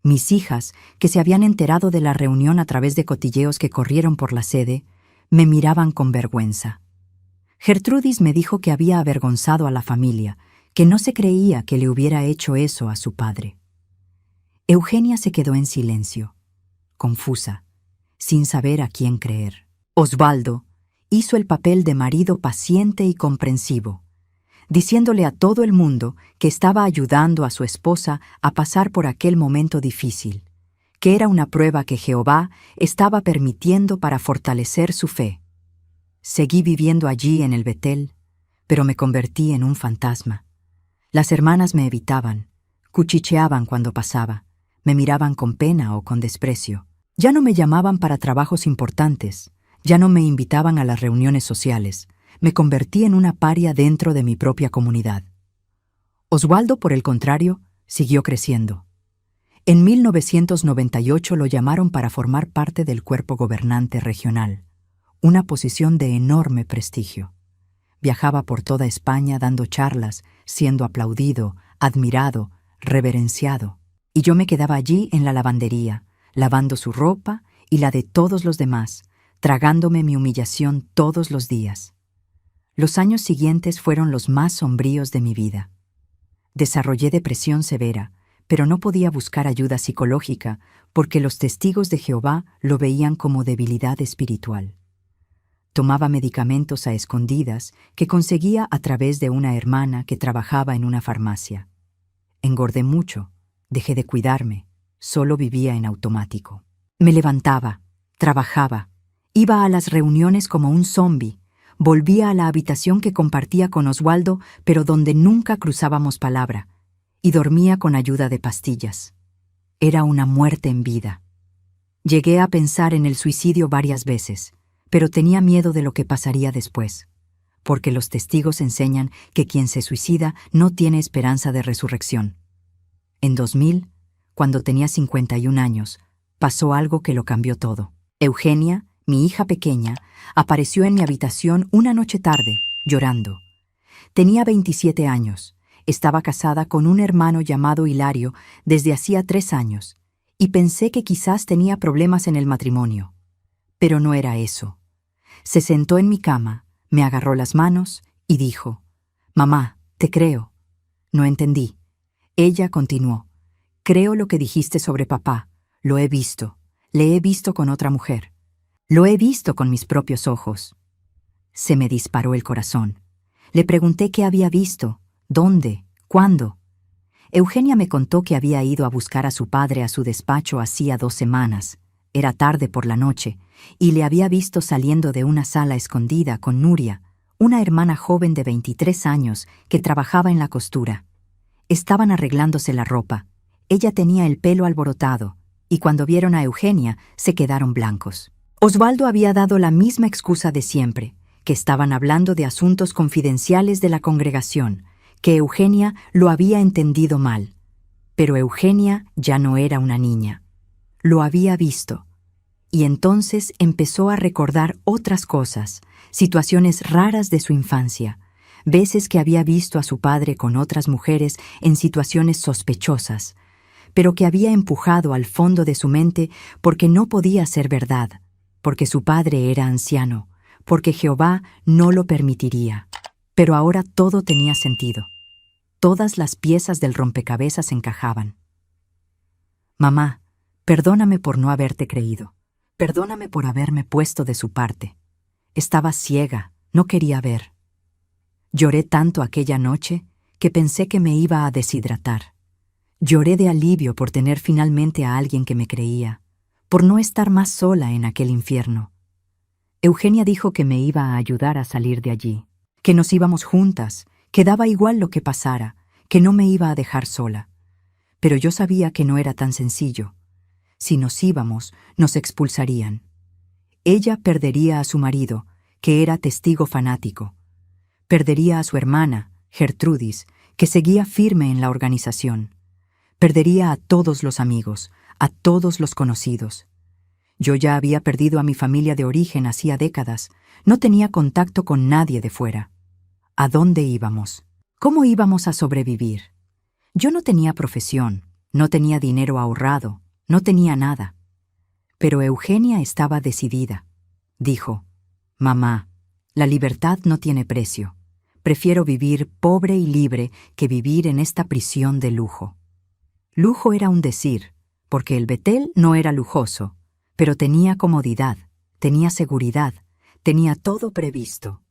Mis hijas, que se habían enterado de la reunión a través de cotilleos que corrieron por la sede, me miraban con vergüenza. Gertrudis me dijo que había avergonzado a la familia, que no se creía que le hubiera hecho eso a su padre. Eugenia se quedó en silencio, confusa, sin saber a quién creer. Oswaldo hizo el papel de marido paciente y comprensivo, diciéndole a todo el mundo que estaba ayudando a su esposa a pasar por aquel momento difícil, que era una prueba que Jehová estaba permitiendo para fortalecer su fe. Seguí viviendo allí en el Betel, pero me convertí en un fantasma. Las hermanas me evitaban, cuchicheaban cuando pasaba, me miraban con pena o con desprecio. Ya no me llamaban para trabajos importantes, ya no me invitaban a las reuniones sociales. Me convertí en una paria dentro de mi propia comunidad. Oswaldo, por el contrario, siguió creciendo. En 1998 lo llamaron para formar parte del cuerpo gobernante regional, una posición de enorme prestigio. Viajaba por toda España dando charlas, siendo aplaudido, admirado, reverenciado. Y yo me quedaba allí en la lavandería, lavando su ropa y la de todos los demás, tragándome mi humillación todos los días. Los años siguientes fueron los más sombríos de mi vida. Desarrollé depresión severa, pero no podía buscar ayuda psicológica porque los testigos de Jehová lo veían como debilidad espiritual. Tomaba medicamentos a escondidas que conseguía a través de una hermana que trabajaba en una farmacia. Engordé mucho, dejé de cuidarme, solo vivía en automático. Me levantaba, trabajaba, iba a las reuniones como un zombi. Volvía a la habitación que compartía con Oswaldo, pero donde nunca cruzábamos palabra, y dormía con ayuda de pastillas. Era una muerte en vida. Llegué a pensar en el suicidio varias veces, pero tenía miedo de lo que pasaría después, porque los testigos enseñan que quien se suicida no tiene esperanza de resurrección. En 2000, cuando tenía 51 años, pasó algo que lo cambió todo. Eugenia, mi hija pequeña, apareció en mi habitación una noche tarde, llorando. Tenía 27 años, estaba casada con un hermano llamado Hilario desde hacía 3 años, y pensé que quizás tenía problemas en el matrimonio. Pero no era eso. Se sentó en mi cama, me agarró las manos y dijo: «Mamá, te creo». No entendí. Ella continuó: «Creo lo que dijiste sobre papá. Lo he visto. Le he visto con otra mujer. Lo he visto con mis propios ojos». Se me disparó el corazón. Le pregunté qué había visto, dónde, cuándo. Eugenia me contó que había ido a buscar a su padre a su despacho hacía 2 semanas. Era tarde por la noche, y le había visto saliendo de una sala escondida con Nuria, una hermana joven de 23 años que trabajaba en la costura. Estaban arreglándose la ropa. Ella tenía el pelo alborotado, y cuando vieron a Eugenia se quedaron blancos. Osvaldo había dado la misma excusa de siempre, que estaban hablando de asuntos confidenciales de la congregación, que Eugenia lo había entendido mal. Pero Eugenia ya no era una niña. Lo había visto. Y entonces empezó a recordar otras cosas, situaciones raras de su infancia, veces que había visto a su padre con otras mujeres en situaciones sospechosas, pero que había empujado al fondo de su mente porque no podía ser verdad, porque su padre era anciano, porque Jehová no lo permitiría. Pero ahora todo tenía sentido. Todas las piezas del rompecabezas encajaban. «Mamá, perdóname por no haberte creído. Perdóname por haberme puesto de su parte. Estaba ciega, no quería ver. Lloré tanto aquella noche que pensé que me iba a deshidratar. Lloré de alivio por tener finalmente a alguien que me creía, por no estar más sola en aquel infierno. Eugenia dijo que me iba a ayudar a salir de allí, que nos íbamos juntas, que daba igual lo que pasara, que no me iba a dejar sola. Pero yo sabía que no era tan sencillo. Si nos íbamos, nos expulsarían. Ella perdería a su marido, que era testigo fanático. Perdería a su hermana, Gertrudis, que seguía firme en la organización. Perdería a todos los amigos, a todos los conocidos. Yo ya había perdido a mi familia de origen hacía décadas. No tenía contacto con nadie de fuera. ¿A dónde íbamos? ¿Cómo íbamos a sobrevivir? Yo no tenía profesión, no tenía dinero ahorrado, no tenía nada. Pero Eugenia estaba decidida. Dijo: «Mamá, la libertad no tiene precio. Prefiero vivir pobre y libre que vivir en esta prisión de lujo». Lujo era un decir, porque el Betel no era lujoso, pero tenía comodidad, tenía seguridad, tenía todo previsto.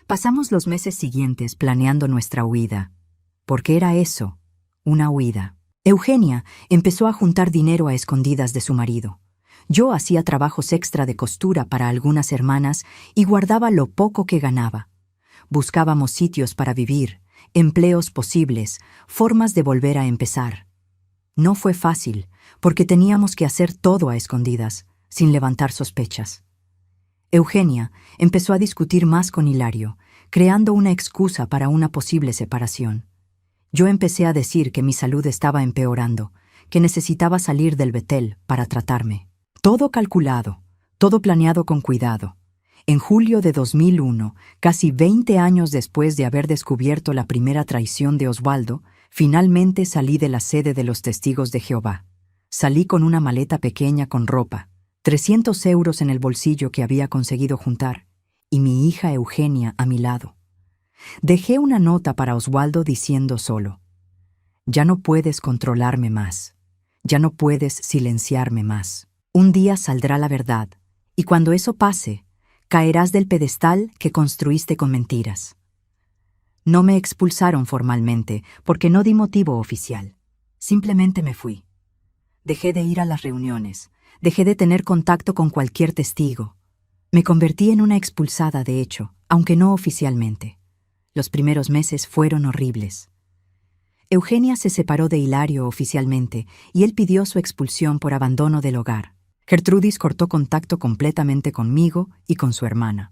Pasamos los meses siguientes planeando nuestra huida, porque era eso, una huida. Eugenia empezó a juntar dinero a escondidas de su marido. Yo hacía trabajos extra de costura para algunas hermanas y guardaba lo poco que ganaba. Buscábamos sitios para vivir, empleos posibles, formas de volver a empezar. No fue fácil, porque teníamos que hacer todo a escondidas, sin levantar sospechas. Eugenia empezó a discutir más con Hilario, creando una excusa para una posible separación. Yo empecé a decir que mi salud estaba empeorando, que necesitaba salir del Betel para tratarme. Todo calculado, todo planeado con cuidado. En julio de 2001, casi 20 años después de haber descubierto la primera traición de Osvaldo, finalmente salí de la sede de los Testigos de Jehová. Salí con una maleta pequeña con ropa, 300 euros en el bolsillo que había conseguido juntar, y mi hija Eugenia a mi lado. Dejé una nota para Osvaldo diciendo solo: «Ya no puedes controlarme más, ya no puedes silenciarme más. Un día saldrá la verdad, y cuando eso pase, caerás del pedestal que construiste con mentiras». No me expulsaron formalmente porque no di motivo oficial. Simplemente me fui. Dejé de ir a las reuniones, dejé de tener contacto con cualquier testigo. Me convertí en una expulsada, de hecho, aunque no oficialmente. Los primeros meses fueron horribles. Eugenia se separó de Hilario oficialmente y él pidió su expulsión por abandono del hogar. Gertrudis cortó contacto completamente conmigo y con su hermana.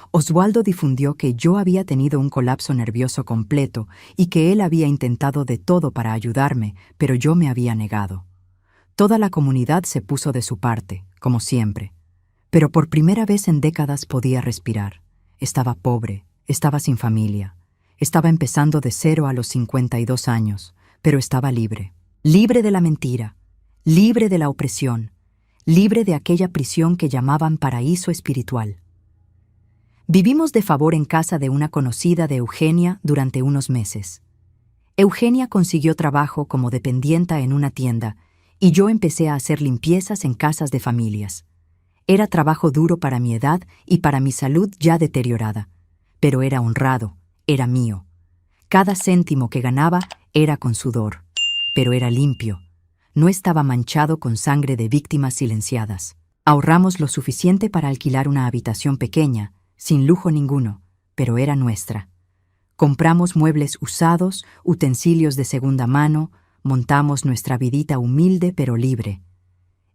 Oswaldo difundió que yo había tenido un colapso nervioso completo y que él había intentado de todo para ayudarme, pero yo me había negado. Toda la comunidad se puso de su parte, como siempre. Pero por primera vez en décadas podía respirar. Estaba pobre, estaba sin familia. Estaba empezando de cero a los 52 años, pero estaba libre. Libre de la mentira, libre de la opresión, libre de aquella prisión que llamaban paraíso espiritual. Vivimos de favor en casa de una conocida de Eugenia durante unos meses. Eugenia consiguió trabajo como dependienta en una tienda y yo empecé a hacer limpiezas en casas de familias. Era trabajo duro para mi edad y para mi salud ya deteriorada, pero era honrado, era mío. Cada céntimo que ganaba era con sudor, pero era limpio. No estaba manchado con sangre de víctimas silenciadas. Ahorramos lo suficiente para alquilar una habitación pequeña, sin lujo ninguno, pero era nuestra. Compramos muebles usados, utensilios de segunda mano, montamos nuestra vidita humilde pero libre.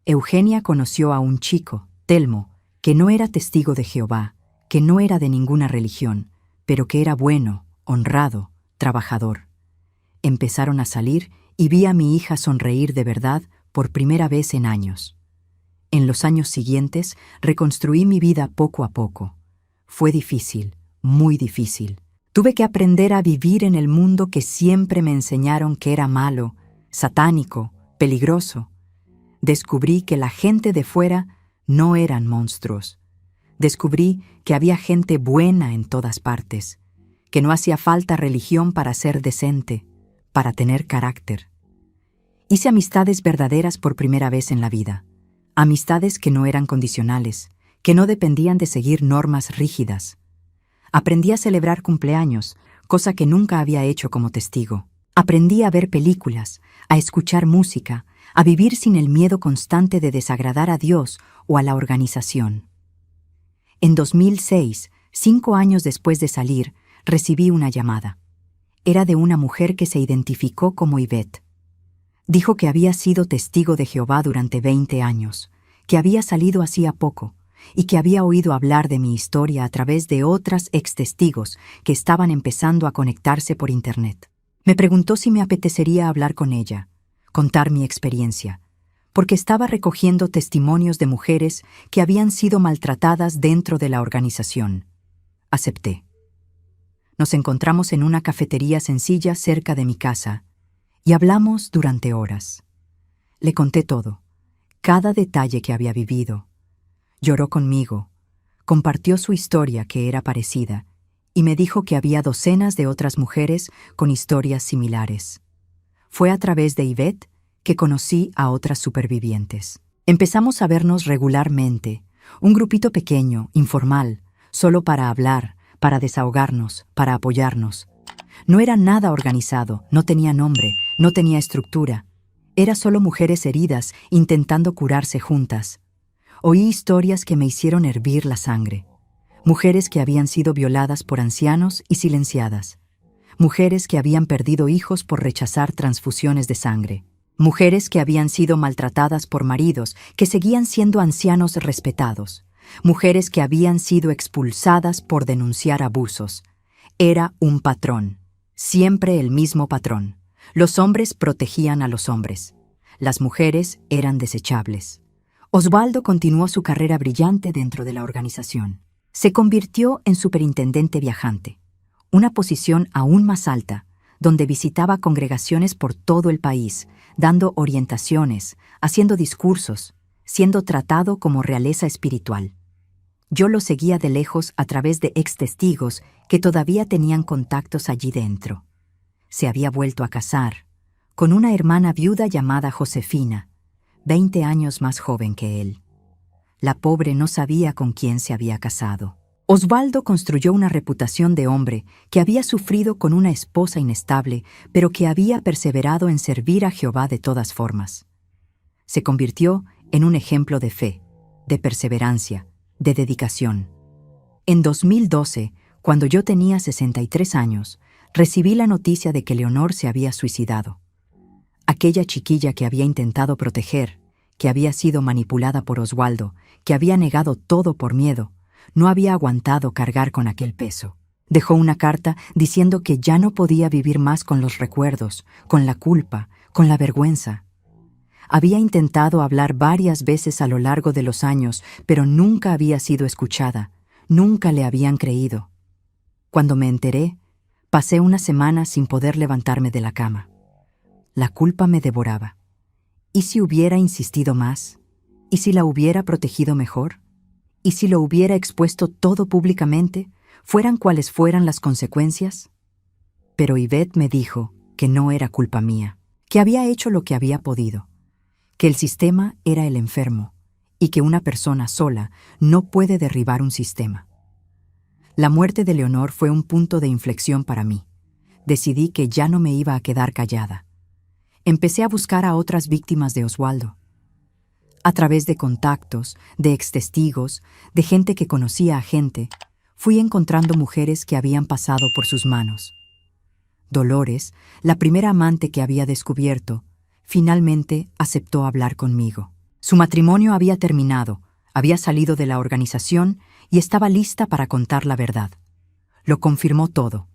Eugenia conoció a un chico, Telmo, que no era testigo de Jehová, que no era de ninguna religión, pero que era bueno, honrado, trabajador. Empezaron a salir y vi a mi hija sonreír de verdad por primera vez en años. En los años siguientes reconstruí mi vida poco a poco. Fue difícil, muy difícil. Tuve que aprender a vivir en el mundo que siempre me enseñaron que era malo, satánico, peligroso. Descubrí que la gente de fuera no eran monstruos. Descubrí que había gente buena en todas partes, que no hacía falta religión para ser decente, para tener carácter. Hice amistades verdaderas por primera vez en la vida, amistades que no eran condicionales, que no dependían de seguir normas rígidas. Aprendí a celebrar cumpleaños, cosa que nunca había hecho como testigo. Aprendí a ver películas, a escuchar música, a vivir sin el miedo constante de desagradar a Dios o a la organización. En 2006, 5 años después de salir, recibí una llamada. Era de una mujer que se identificó como Ivette. Dijo que había sido testigo de Jehová durante 20 años, que había salido hacía poco, y que había oído hablar de mi historia a través de otras ex-testigos que estaban empezando a conectarse por Internet. Me preguntó si me apetecería hablar con ella, contar mi experiencia, porque estaba recogiendo testimonios de mujeres que habían sido maltratadas dentro de la organización. Acepté. Nos encontramos en una cafetería sencilla cerca de mi casa y hablamos durante horas. Le conté todo, cada detalle que había vivido. Lloró conmigo, compartió su historia que era parecida y me dijo que había docenas de otras mujeres con historias similares. Fue a través de Ivette que conocí a otras supervivientes. Empezamos a vernos regularmente, un grupito pequeño, informal, solo para hablar, para desahogarnos, para apoyarnos. No era nada organizado, no tenía nombre, no tenía estructura. Era solo mujeres heridas intentando curarse juntas. Oí historias que me hicieron hervir la sangre. Mujeres que habían sido violadas por ancianos y silenciadas. Mujeres que habían perdido hijos por rechazar transfusiones de sangre. Mujeres que habían sido maltratadas por maridos que seguían siendo ancianos respetados. Mujeres que habían sido expulsadas por denunciar abusos. Era un patrón, siempre el mismo patrón. Los hombres protegían a los hombres. Las mujeres eran desechables. Oswaldo continuó su carrera brillante dentro de la organización. Se convirtió en superintendente viajante, una posición aún más alta, donde visitaba congregaciones por todo el país, dando orientaciones, haciendo discursos, siendo tratado como realeza espiritual. Yo lo seguía de lejos a través de ex-testigos que todavía tenían contactos allí dentro. Se había vuelto a casar, con una hermana viuda llamada Josefina, 20 años más joven que él. La pobre no sabía con quién se había casado. Oswaldo construyó una reputación de hombre que había sufrido con una esposa inestable, pero que había perseverado en servir a Jehová de todas formas. Se convirtió en un ejemplo de fe, de perseverancia, de dedicación. En 2012, cuando yo tenía 63 años, recibí la noticia de que Leonor se había suicidado. Aquella chiquilla que había intentado proteger, que había sido manipulada por Oswaldo, que había negado todo por miedo, no había aguantado cargar con aquel peso. Dejó una carta diciendo que ya no podía vivir más con los recuerdos, con la culpa, con la vergüenza. Había intentado hablar varias veces a lo largo de los años, pero nunca había sido escuchada, nunca le habían creído. Cuando me enteré, pasé una semana sin poder levantarme de la cama. La culpa me devoraba. ¿Y si hubiera insistido más? ¿Y si la hubiera protegido mejor? ¿Y si lo hubiera expuesto todo públicamente, fueran cuales fueran las consecuencias? Pero Yvette me dijo que no era culpa mía, que había hecho lo que había podido, que el sistema era el enfermo y que una persona sola no puede derribar un sistema. La muerte de Leonor fue un punto de inflexión para mí. Decidí que ya no me iba a quedar callada. Empecé a buscar a otras víctimas de Oswaldo. A través de contactos, de extestigos, de gente que conocía a gente, fui encontrando mujeres que habían pasado por sus manos. Dolores, la primera amante que había descubierto, finalmente aceptó hablar conmigo. Su matrimonio había terminado, había salido de la organización y estaba lista para contar la verdad. Lo confirmó todo.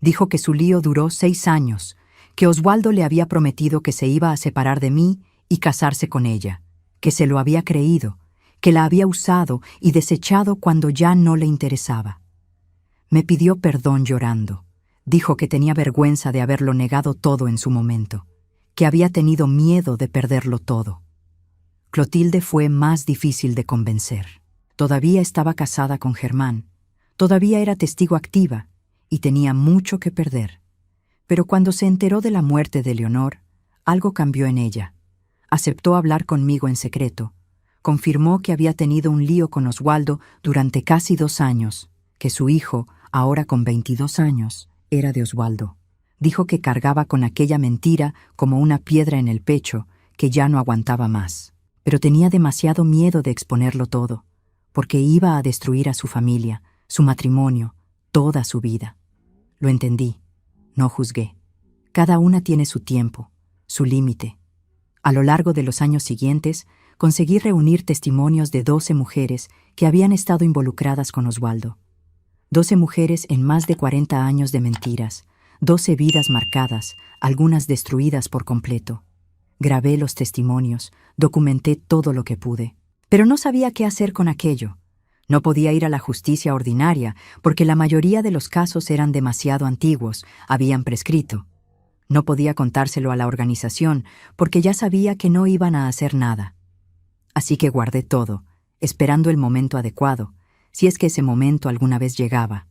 Dijo que su lío duró 6 años, que Oswaldo le había prometido que se iba a separar de mí y casarse con ella, que se lo había creído, que la había usado y desechado cuando ya no le interesaba. Me pidió perdón llorando. Dijo que tenía vergüenza de haberlo negado todo en su momento, que había tenido miedo de perderlo todo. Clotilde fue más difícil de convencer. Todavía estaba casada con Germán, todavía era testigo activa y tenía mucho que perder. Pero cuando se enteró de la muerte de Leonor, algo cambió en ella. Aceptó hablar conmigo en secreto. Confirmó que había tenido un lío con Oswaldo durante casi 2 años, que su hijo, ahora con 22 años, era de Oswaldo. Dijo que cargaba con aquella mentira como una piedra en el pecho, que ya no aguantaba más. Pero tenía demasiado miedo de exponerlo todo, porque iba a destruir a su familia, su matrimonio, toda su vida. Lo entendí. No juzgué. Cada una tiene su tiempo, su límite. A lo largo de los años siguientes, conseguí reunir testimonios de 12 mujeres que habían estado involucradas con Oswaldo. 12 mujeres en más de 40 años de mentiras, 12 vidas marcadas, algunas destruidas por completo. Grabé los testimonios, documenté todo lo que pude. Pero no sabía qué hacer con aquello. No podía ir a la justicia ordinaria, porque la mayoría de los casos eran demasiado antiguos, habían prescrito. No podía contárselo a la organización, porque ya sabía que no iban a hacer nada. Así que guardé todo, esperando el momento adecuado, si es que ese momento alguna vez llegaba.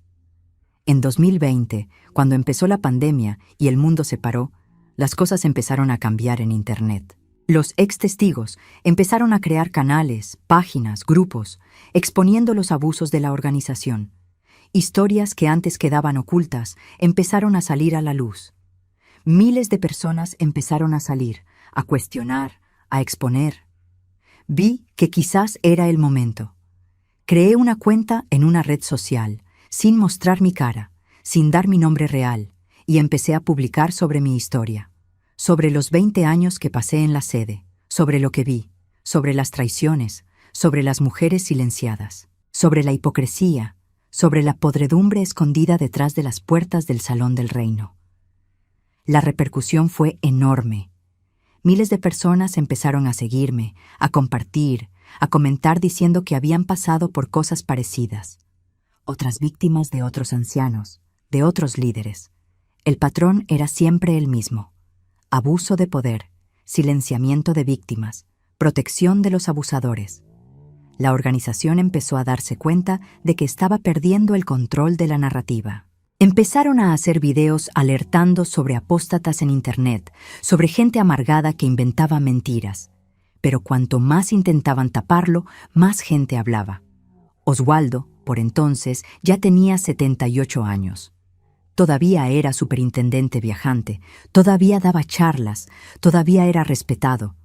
En 2020, cuando empezó la pandemia y el mundo se paró, las cosas empezaron a cambiar en Internet. Los ex-testigos empezaron a crear canales, páginas, grupos, exponiendo los abusos de la organización. Historias que antes quedaban ocultas empezaron a salir a la luz. Miles de personas empezaron a salir, a cuestionar, a exponer. Vi que quizás era el momento. Creé una cuenta en una red social, sin mostrar mi cara, sin dar mi nombre real, y empecé a publicar sobre mi historia. Sobre los 20 años que pasé en la sede, sobre lo que vi, sobre las traiciones, sobre las mujeres silenciadas, sobre la hipocresía, sobre la podredumbre escondida detrás de las puertas del Salón del Reino. La repercusión fue enorme. Miles de personas empezaron a seguirme, a compartir, a comentar diciendo que habían pasado por cosas parecidas. Otras víctimas de otros ancianos, de otros líderes. El patrón era siempre el mismo. Abuso de poder, silenciamiento de víctimas, protección de los abusadores. La organización empezó a darse cuenta de que estaba perdiendo el control de la narrativa. Empezaron a hacer videos alertando sobre apóstatas en Internet, sobre gente amargada que inventaba mentiras. Pero cuanto más intentaban taparlo, más gente hablaba. Oswaldo, por entonces, ya tenía 78 años. Todavía era superintendente viajante, todavía daba charlas, todavía era respetado.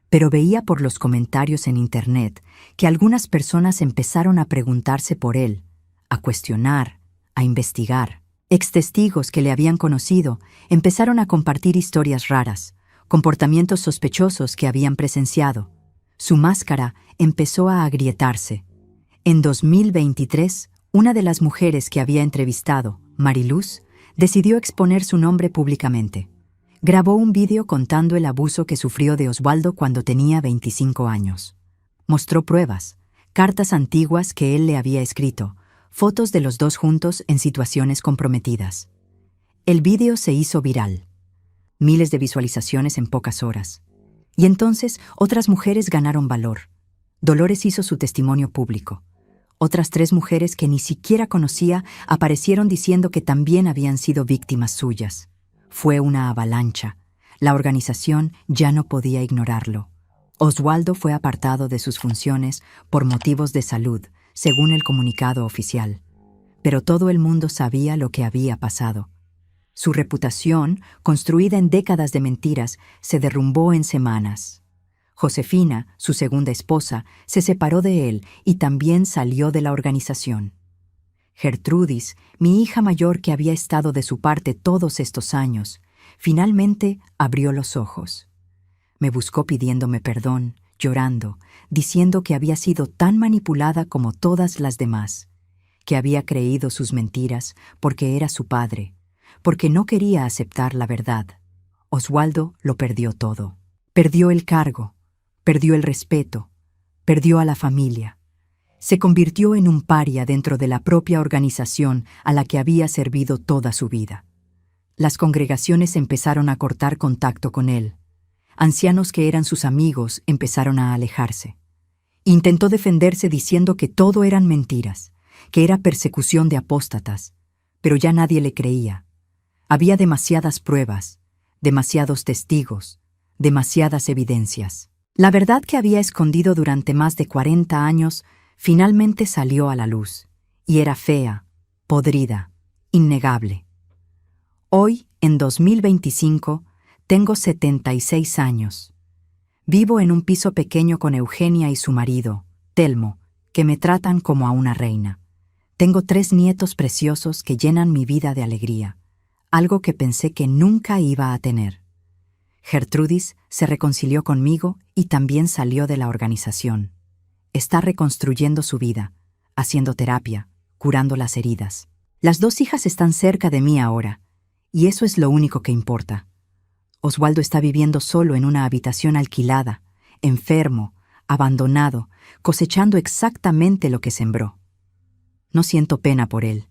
Pero veía por los comentarios en Internet que algunas personas empezaron a preguntarse por él, a cuestionar, a investigar. Extestigos que le habían conocido empezaron a compartir historias raras, comportamientos sospechosos que habían presenciado. Su máscara empezó a agrietarse. En 2023, una de las mujeres que había entrevistado, Mariluz, decidió exponer su nombre públicamente. Grabó un vídeo contando el abuso que sufrió de Oswaldo cuando tenía 25 años. Mostró pruebas, cartas antiguas que él le había escrito, fotos de los dos juntos en situaciones comprometidas. El vídeo se hizo viral. Miles de visualizaciones en pocas horas. Y entonces otras mujeres ganaron valor. Dolores hizo su testimonio público. Otras 3 mujeres que ni siquiera conocía aparecieron diciendo que también habían sido víctimas suyas. Fue una avalancha. La organización ya no podía ignorarlo. Oswaldo fue apartado de sus funciones por motivos de salud, según el comunicado oficial. Pero todo el mundo sabía lo que había pasado. Su reputación, construida en décadas de mentiras, se derrumbó en semanas. Josefina, su segunda esposa, se separó de él y también salió de la organización. Gertrudis, mi hija mayor que había estado de su parte todos estos años, finalmente abrió los ojos. Me buscó pidiéndome perdón, llorando, diciendo que había sido tan manipulada como todas las demás, que había creído sus mentiras porque era su padre, porque no quería aceptar la verdad. Oswaldo lo perdió todo. Perdió el cargo, perdió el respeto, perdió a la familia. Se convirtió en un paria dentro de la propia organización a la que había servido toda su vida. Las congregaciones empezaron a cortar contacto con él. Ancianos que eran sus amigos empezaron a alejarse. Intentó defenderse diciendo que todo eran mentiras, que era persecución de apóstatas, pero ya nadie le creía. Había demasiadas pruebas, demasiados testigos, demasiadas evidencias. La verdad que había escondido durante más de 40 años finalmente salió a la luz, y era fea, podrida, innegable. Hoy, en 2025, tengo 76 años. Vivo en un piso pequeño con Eugenia y su marido, Telmo, que me tratan como a una reina. Tengo 3 nietos preciosos que llenan mi vida de alegría, algo que pensé que nunca iba a tener. Gertrudis se reconcilió conmigo y también salió de la organización. Está reconstruyendo su vida, haciendo terapia, curando las heridas. Las 2 hijas están cerca de mí ahora, y eso es lo único que importa. Oswaldo está viviendo solo en una habitación alquilada, enfermo, abandonado, cosechando exactamente lo que sembró. No siento pena por él.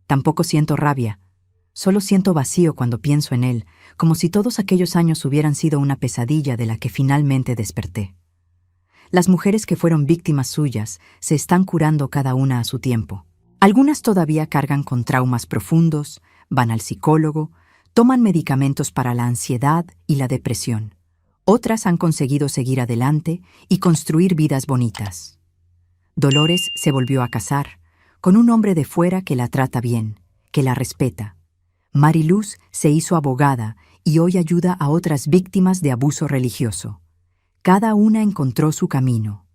Tampoco siento rabia. Solo siento vacío cuando pienso en él, como si todos aquellos años hubieran sido una pesadilla de la que finalmente desperté. Las mujeres que fueron víctimas suyas se están curando cada una a su tiempo. Algunas todavía cargan con traumas profundos, van al psicólogo, toman medicamentos para la ansiedad y la depresión. Otras han conseguido seguir adelante y construir vidas bonitas. Dolores se volvió a casar, con un hombre de fuera que la trata bien, que la respeta. Mariluz se hizo abogada y hoy ayuda a otras víctimas de abuso religioso. Cada una encontró su camino.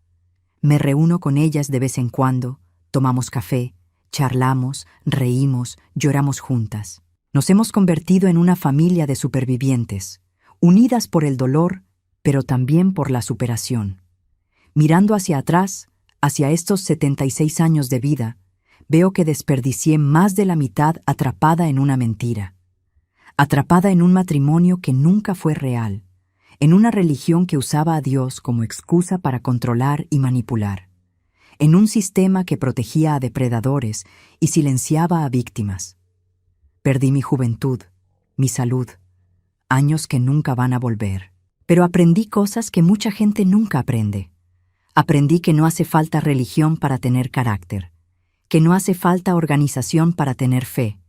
Me reúno con ellas de vez en cuando, tomamos café, charlamos, reímos, lloramos juntas. Nos hemos convertido en una familia de supervivientes, unidas por el dolor, pero también por la superación. Mirando hacia atrás, hacia estos 76 años de vida, veo que desperdicié más de la mitad atrapada en una mentira, atrapada en un matrimonio que nunca fue real, en una religión que usaba a Dios como excusa para controlar y manipular, en un sistema que protegía a depredadores y silenciaba a víctimas. Perdí mi juventud, mi salud, años que nunca van a volver. Pero aprendí cosas que mucha gente nunca aprende. Aprendí que no hace falta religión para tener carácter, que no hace falta organización para tener fe,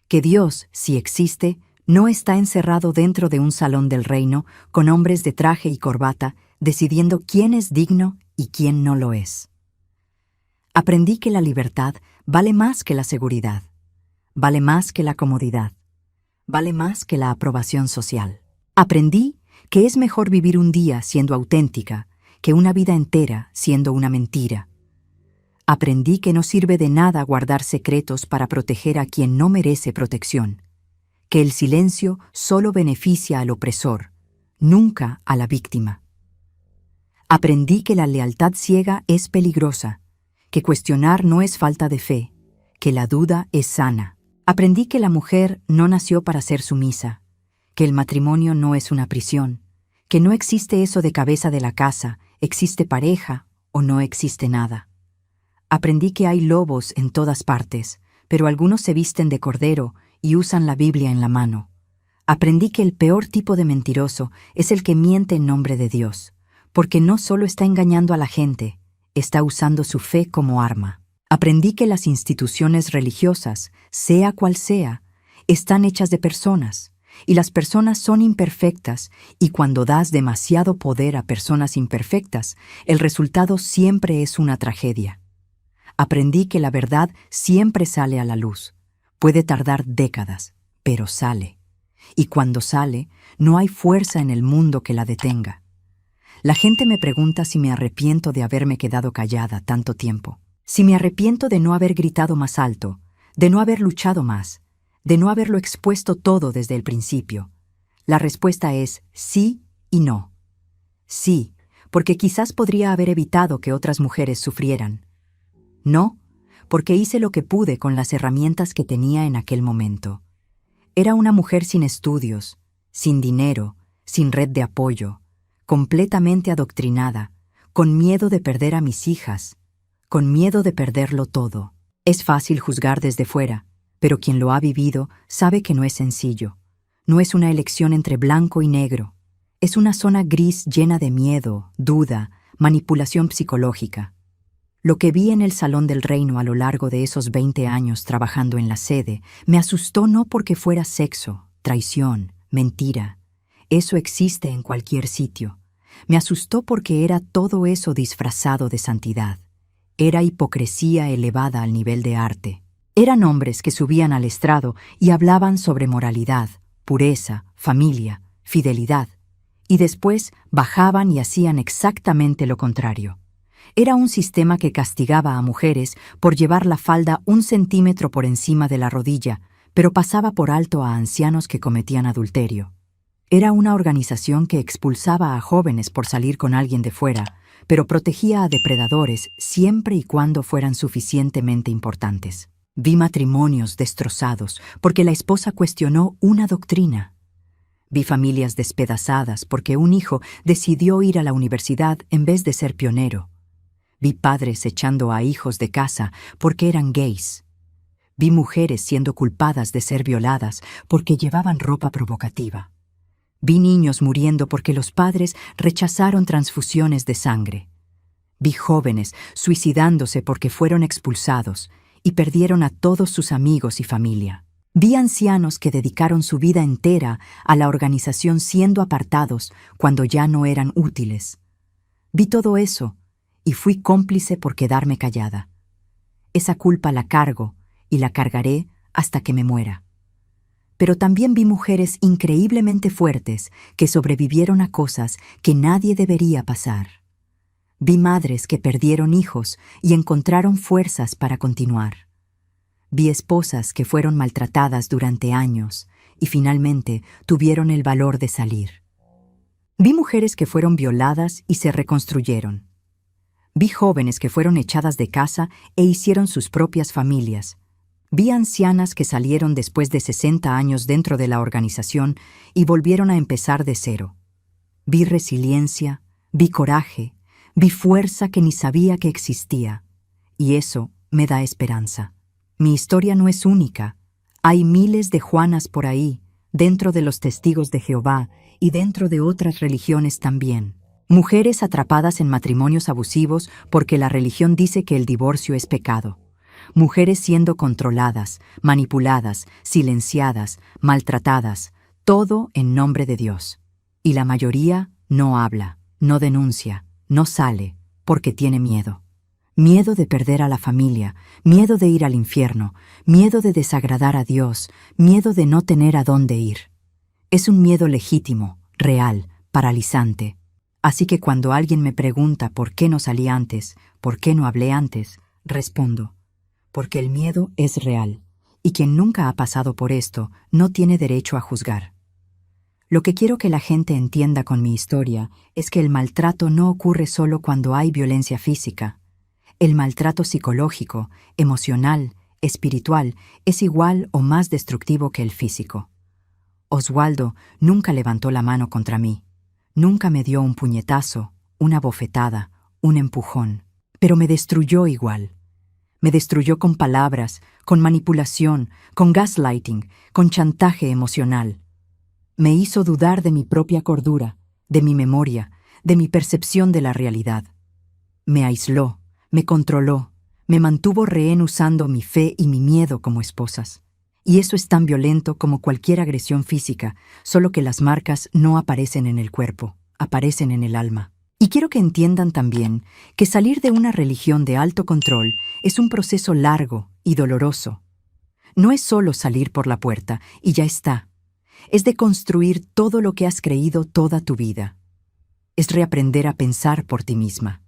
que Dios, si existe, no está encerrado dentro de un salón del reino con hombres de traje y corbata decidiendo quién es digno y quién no lo es. Aprendí que la libertad vale más que la seguridad, vale más que la comodidad, vale más que la aprobación social. Aprendí que es mejor vivir un día siendo auténtica que una vida entera siendo una mentira. Aprendí que no sirve de nada guardar secretos para proteger a quien no merece protección, que el silencio solo beneficia al opresor, nunca a la víctima. Aprendí que la lealtad ciega es peligrosa, que cuestionar no es falta de fe, que la duda es sana. Aprendí que la mujer no nació para ser sumisa, que el matrimonio no es una prisión, que no existe eso de cabeza de la casa, existe pareja o no existe nada. Aprendí que hay lobos en todas partes, pero algunos se visten de cordero y usan la Biblia en la mano. Aprendí que el peor tipo de mentiroso es el que miente en nombre de Dios, porque no solo está engañando a la gente, está usando su fe como arma. Aprendí que las instituciones religiosas, sea cual sea, están hechas de personas, y las personas son imperfectas, y cuando das demasiado poder a personas imperfectas, el resultado siempre es una tragedia. Aprendí que la verdad siempre sale a la luz. Puede tardar décadas, pero sale. Y cuando sale, no hay fuerza en el mundo que la detenga. La gente me pregunta si me arrepiento de haberme quedado callada tanto tiempo. Si me arrepiento de no haber gritado más alto, de no haber luchado más, de no haberlo expuesto todo desde el principio. La respuesta es sí y no. Sí, porque quizás podría haber evitado que otras mujeres sufrieran. No, porque hice lo que pude con las herramientas que tenía en aquel momento. Era una mujer sin estudios, sin dinero, sin red de apoyo, completamente adoctrinada, con miedo de perder a mis hijas, con miedo de perderlo todo. Es fácil juzgar desde fuera, pero quien lo ha vivido sabe que no es sencillo. No es una elección entre blanco y negro. Es una zona gris llena de miedo, duda, manipulación psicológica. Lo que vi en el Salón del Reino a lo largo de esos 20 años trabajando en la sede me asustó no porque fuera sexo, traición, mentira. Eso existe en cualquier sitio. Me asustó porque era todo eso disfrazado de santidad. Era hipocresía elevada al nivel de arte. Eran hombres que subían al estrado y hablaban sobre moralidad, pureza, familia, fidelidad, y después bajaban y hacían exactamente lo contrario. Era un sistema que castigaba a mujeres por llevar la falda 1 centímetro por encima de la rodilla, pero pasaba por alto a ancianos que cometían adulterio. Era una organización que expulsaba a jóvenes por salir con alguien de fuera, pero protegía a depredadores siempre y cuando fueran suficientemente importantes. Vi matrimonios destrozados porque la esposa cuestionó una doctrina. Vi familias despedazadas porque un hijo decidió ir a la universidad en vez de ser pionero. Vi padres echando a hijos de casa porque eran gays. Vi mujeres siendo culpadas de ser violadas porque llevaban ropa provocativa. Vi niños muriendo porque los padres rechazaron transfusiones de sangre. Vi jóvenes suicidándose porque fueron expulsados y perdieron a todos sus amigos y familia. Vi ancianos que dedicaron su vida entera a la organización siendo apartados cuando ya no eran útiles. Vi todo eso y fui cómplice por quedarme callada. Esa culpa la cargo y la cargaré hasta que me muera. Pero también vi mujeres increíblemente fuertes que sobrevivieron a cosas que nadie debería pasar. Vi madres que perdieron hijos y encontraron fuerzas para continuar. Vi esposas que fueron maltratadas durante años y finalmente tuvieron el valor de salir. Vi mujeres que fueron violadas y se reconstruyeron. Vi jóvenes que fueron echadas de casa e hicieron sus propias familias. Vi ancianas que salieron después de 60 años dentro de la organización y volvieron a empezar de cero. Vi resiliencia, vi coraje, vi fuerza que ni sabía que existía. Y eso me da esperanza. Mi historia no es única. Hay miles de Juanas por ahí, dentro de los Testigos de Jehová y dentro de otras religiones también. Mujeres atrapadas en matrimonios abusivos porque la religión dice que el divorcio es pecado. Mujeres siendo controladas, manipuladas, silenciadas, maltratadas, todo en nombre de Dios. Y la mayoría no habla, no denuncia, no sale, porque tiene miedo. Miedo de perder a la familia, miedo de ir al infierno, miedo de desagradar a Dios, miedo de no tener a dónde ir. Es un miedo legítimo, real, paralizante. Así que cuando alguien me pregunta por qué no salí antes, por qué no hablé antes, respondo: porque el miedo es real, y quien nunca ha pasado por esto no tiene derecho a juzgar. Lo que quiero que la gente entienda con mi historia es que el maltrato no ocurre solo cuando hay violencia física. El maltrato psicológico, emocional, espiritual es igual o más destructivo que el físico. Oswaldo nunca levantó la mano contra mí. Nunca me dio un puñetazo, una bofetada, un empujón. Pero me destruyó igual. Me destruyó con palabras, con manipulación, con gaslighting, con chantaje emocional. Me hizo dudar de mi propia cordura, de mi memoria, de mi percepción de la realidad. Me aisló, me controló, me mantuvo rehén usando mi fe y mi miedo como esposas. Y eso es tan violento como cualquier agresión física, solo que las marcas no aparecen en el cuerpo, aparecen en el alma. Y quiero que entiendan también que salir de una religión de alto control es un proceso largo y doloroso. No es solo salir por la puerta y ya está. Es de construir todo lo que has creído toda tu vida. Es reaprender a pensar por ti misma.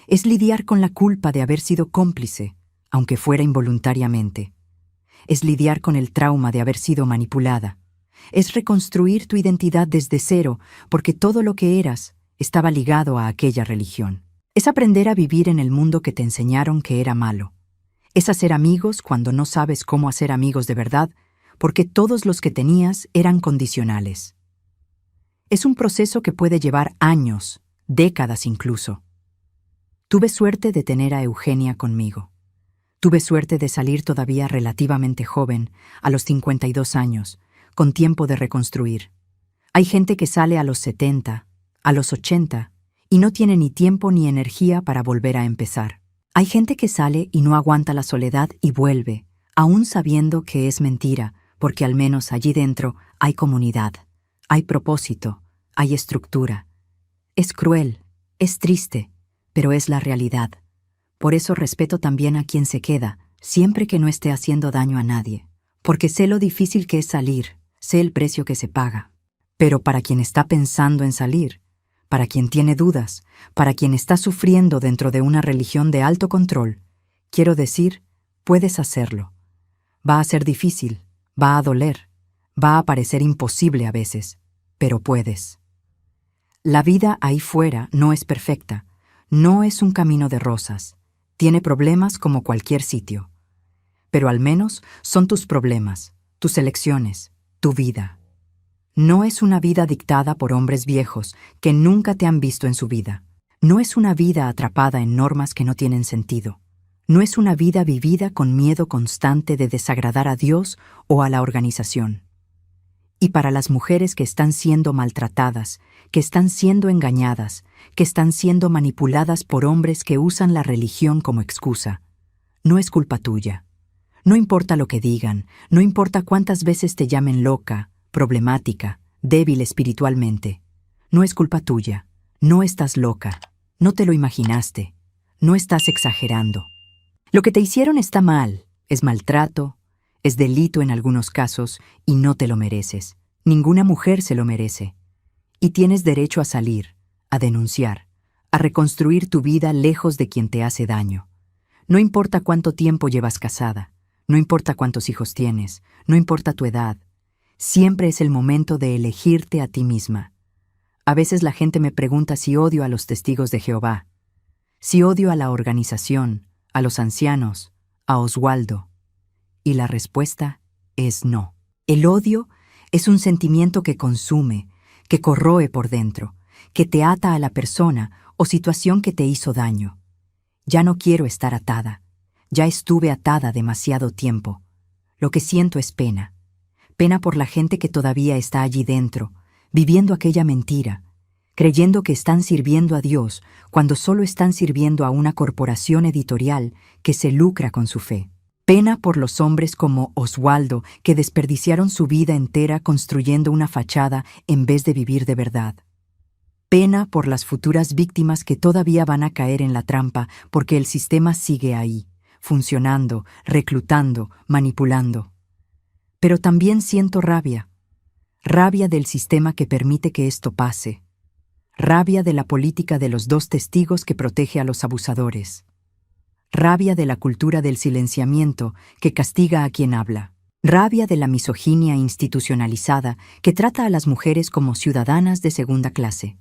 Es lidiar con la culpa de haber sido cómplice, aunque fuera involuntariamente. Es lidiar con el trauma de haber sido manipulada. Es reconstruir tu identidad desde cero, porque todo lo que eras estaba ligado a aquella religión. Es aprender a vivir en el mundo que te enseñaron que era malo. Es hacer amigos cuando no sabes cómo hacer amigos de verdad, porque todos los que tenías eran condicionales. Es un proceso que puede llevar años, décadas incluso. Tuve suerte de tener a Eugenia conmigo. Tuve suerte de salir todavía relativamente joven, a los 52 años, con tiempo de reconstruir. Hay gente que sale a los 70, a los 80, y no tiene ni tiempo ni energía para volver a empezar. Hay gente que sale y no aguanta la soledad y vuelve, aún sabiendo que es mentira, porque al menos allí dentro hay comunidad, hay propósito, hay estructura. Es cruel, es triste, pero es la realidad. Por eso respeto también a quien se queda, siempre que no esté haciendo daño a nadie, porque sé lo difícil que es salir, sé el precio que se paga. Pero para quien está pensando en salir, para quien tiene dudas, para quien está sufriendo dentro de una religión de alto control, quiero decir, puedes hacerlo. Va a ser difícil, va a doler, va a parecer imposible a veces, pero puedes. La vida ahí fuera no es perfecta, no es un camino de rosas, tiene problemas como cualquier sitio. Pero al menos son tus problemas, tus elecciones, tu vida. No es una vida dictada por hombres viejos que nunca te han visto en su vida. No es una vida atrapada en normas que no tienen sentido. No es una vida vivida con miedo constante de desagradar a Dios o a la organización. Y para las mujeres que están siendo maltratadas, que están siendo engañadas, que están siendo manipuladas por hombres que usan la religión como excusa, no es culpa tuya. No importa lo que digan, no importa cuántas veces te llamen loca, problemática, débil espiritualmente. No es culpa tuya, no estás loca, no te lo imaginaste, no estás exagerando. Lo que te hicieron está mal, es maltrato, es delito en algunos casos y no te lo mereces. Ninguna mujer se lo merece. Y tienes derecho a salir, a denunciar, a reconstruir tu vida lejos de quien te hace daño. No importa cuánto tiempo llevas casada, no importa cuántos hijos tienes, no importa tu edad. Siempre es el momento de elegirte a ti misma. A veces la gente me pregunta si odio a los testigos de Jehová, si odio a la organización, a los ancianos, a Oswaldo. Y la respuesta es no. El odio es un sentimiento que consume, que corroe por dentro, que te ata a la persona o situación que te hizo daño. Ya no quiero estar atada. Ya estuve atada demasiado tiempo. Lo que siento es pena. Pena por la gente que todavía está allí dentro, viviendo aquella mentira, creyendo que están sirviendo a Dios cuando solo están sirviendo a una corporación editorial que se lucra con su fe. Pena por los hombres como Oswaldo que desperdiciaron su vida entera construyendo una fachada en vez de vivir de verdad. Pena por las futuras víctimas que todavía van a caer en la trampa porque el sistema sigue ahí, funcionando, reclutando, manipulando. Pero también siento rabia. Rabia del sistema que permite que esto pase. Rabia de la política de los dos testigos que protege a los abusadores. Rabia de la cultura del silenciamiento que castiga a quien habla. Rabia de la misoginia institucionalizada que trata a las mujeres como ciudadanas de segunda clase.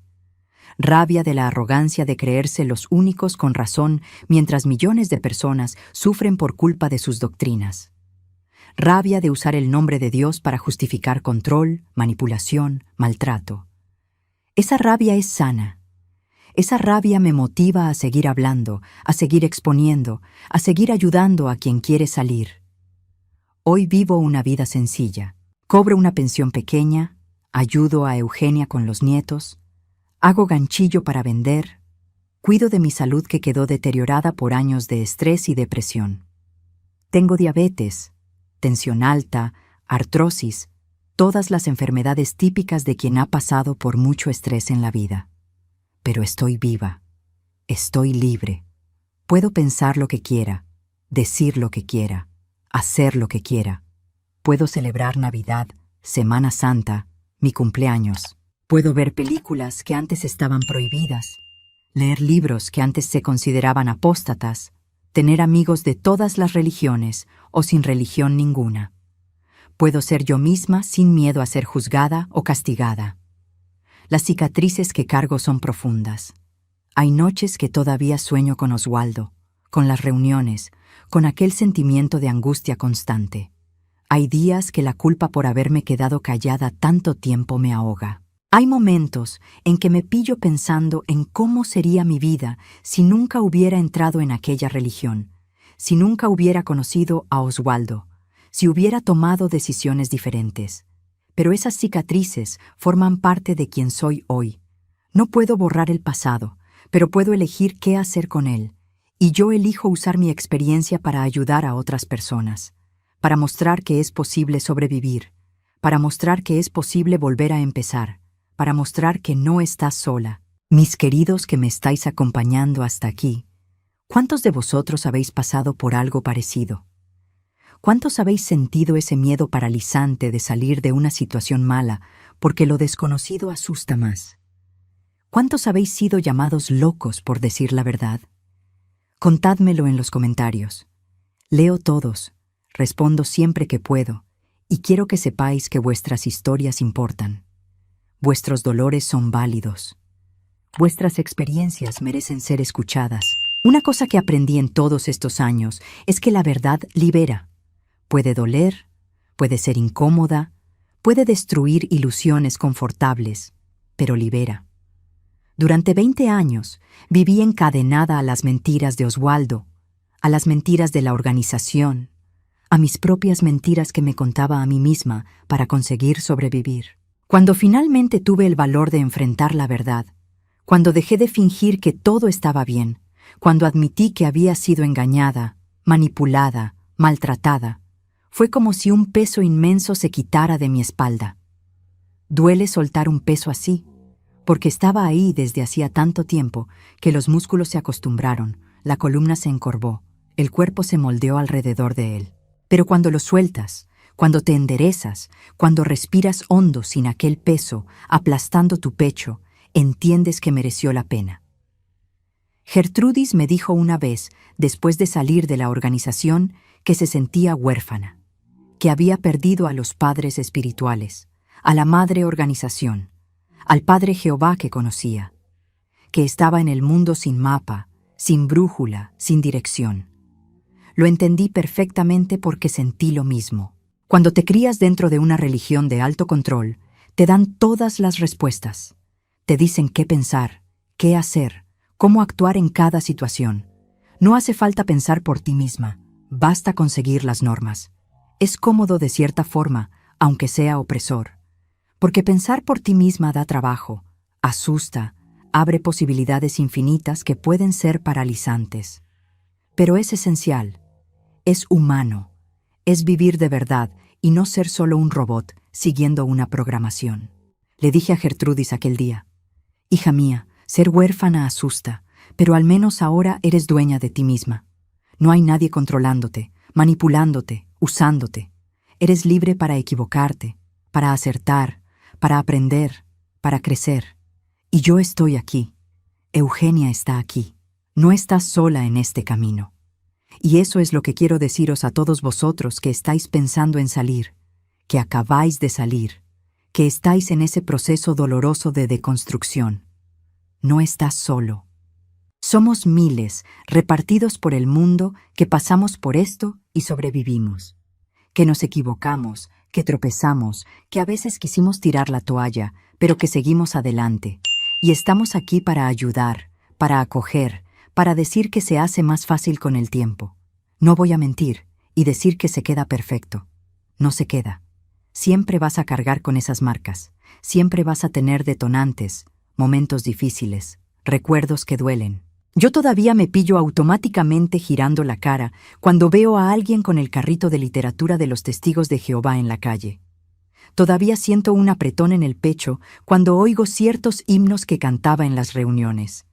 Rabia de la arrogancia de creerse los únicos con razón mientras millones de personas sufren por culpa de sus doctrinas. Rabia de usar el nombre de Dios para justificar control, manipulación, maltrato. Esa rabia es sana. Esa rabia me motiva a seguir hablando, a seguir exponiendo, a seguir ayudando a quien quiere salir. Hoy vivo una vida sencilla. Cobro una pensión pequeña, ayudo a Eugenia con los nietos, hago ganchillo para vender, cuido de mi salud que quedó deteriorada por años de estrés y depresión. Tengo diabetes, tensión alta, artrosis, todas las enfermedades típicas de quien ha pasado por mucho estrés en la vida. Pero estoy viva, estoy libre. Puedo pensar lo que quiera, decir lo que quiera, hacer lo que quiera. Puedo celebrar Navidad, Semana Santa, mi cumpleaños. Puedo ver películas que antes estaban prohibidas, leer libros que antes se consideraban apóstatas, tener amigos de todas las religiones o sin religión ninguna. Puedo ser yo misma sin miedo a ser juzgada o castigada. Las cicatrices que cargo son profundas. Hay noches que todavía sueño con Oswaldo, con las reuniones, con aquel sentimiento de angustia constante. Hay días que la culpa por haberme quedado callada tanto tiempo me ahoga. Hay momentos en que me pillo pensando en cómo sería mi vida si nunca hubiera entrado en aquella religión, si nunca hubiera conocido a Oswaldo, si hubiera tomado decisiones diferentes. Pero esas cicatrices forman parte de quien soy hoy. No puedo borrar el pasado, pero puedo elegir qué hacer con él. Y yo elijo usar mi experiencia para ayudar a otras personas, para mostrar que es posible sobrevivir, para mostrar que es posible volver a empezar, para mostrar que no estás sola. Mis queridos que me estáis acompañando hasta aquí, ¿cuántos de vosotros habéis pasado por algo parecido? ¿Cuántos habéis sentido ese miedo paralizante de salir de una situación mala porque lo desconocido asusta más? ¿Cuántos habéis sido llamados locos por decir la verdad? Contádmelo en los comentarios. Leo todos, respondo siempre que puedo, y quiero que sepáis que vuestras historias importan. Vuestros dolores son válidos. Vuestras experiencias merecen ser escuchadas. Una cosa que aprendí en todos estos años es que la verdad libera. Puede doler, puede ser incómoda, puede destruir ilusiones confortables, pero libera. Durante 20 años viví encadenada a las mentiras de Oswaldo, a las mentiras de la organización, a mis propias mentiras que me contaba a mí misma para conseguir sobrevivir. Cuando finalmente tuve el valor de enfrentar la verdad, cuando dejé de fingir que todo estaba bien, cuando admití que había sido engañada, manipulada, maltratada, fue como si un peso inmenso se quitara de mi espalda. Duele soltar un peso así, porque estaba ahí desde hacía tanto tiempo que los músculos se acostumbraron, la columna se encorvó, el cuerpo se moldeó alrededor de él. Pero cuando lo sueltas, cuando te enderezas, cuando respiras hondo sin aquel peso, aplastando tu pecho, entiendes que mereció la pena. Gertrudis me dijo una vez, después de salir de la organización, que se sentía huérfana, que había perdido a los padres espirituales, a la madre organización, al Padre Jehová que conocía, que estaba en el mundo sin mapa, sin brújula, sin dirección. Lo entendí perfectamente porque sentí lo mismo. Cuando te crías dentro de una religión de alto control, te dan todas las respuestas. Te dicen qué pensar, qué hacer, cómo actuar en cada situación. No hace falta pensar por ti misma, basta conseguir las normas. Es cómodo de cierta forma, aunque sea opresor. Porque pensar por ti misma da trabajo, asusta, abre posibilidades infinitas que pueden ser paralizantes. Pero es esencial, es humano, es vivir de verdad y no ser solo un robot siguiendo una programación. Le dije a Gertrudis aquel día, hija mía, ser huérfana asusta, pero al menos ahora eres dueña de ti misma. No hay nadie controlándote, manipulándote, usándote. Eres libre para equivocarte, para acertar, para aprender, para crecer. Y yo estoy aquí. Eugenia está aquí. No estás sola en este camino. Y eso es lo que quiero deciros a todos vosotros que estáis pensando en salir, que acabáis de salir, que estáis en ese proceso doloroso de deconstrucción. No estás solo. Somos miles, repartidos por el mundo, que pasamos por esto y sobrevivimos. Que nos equivocamos, que tropezamos, que a veces quisimos tirar la toalla, pero que seguimos adelante. Y estamos aquí para ayudar, para acoger, para decir que se hace más fácil con el tiempo. No voy a mentir y decir que se queda perfecto. No se queda. Siempre vas a cargar con esas marcas. Siempre vas a tener detonantes, momentos difíciles, recuerdos que duelen. Yo todavía me pillo automáticamente girando la cara cuando veo a alguien con el carrito de literatura de los Testigos de Jehová en la calle. Todavía siento un apretón en el pecho cuando oigo ciertos himnos que cantaba en las reuniones.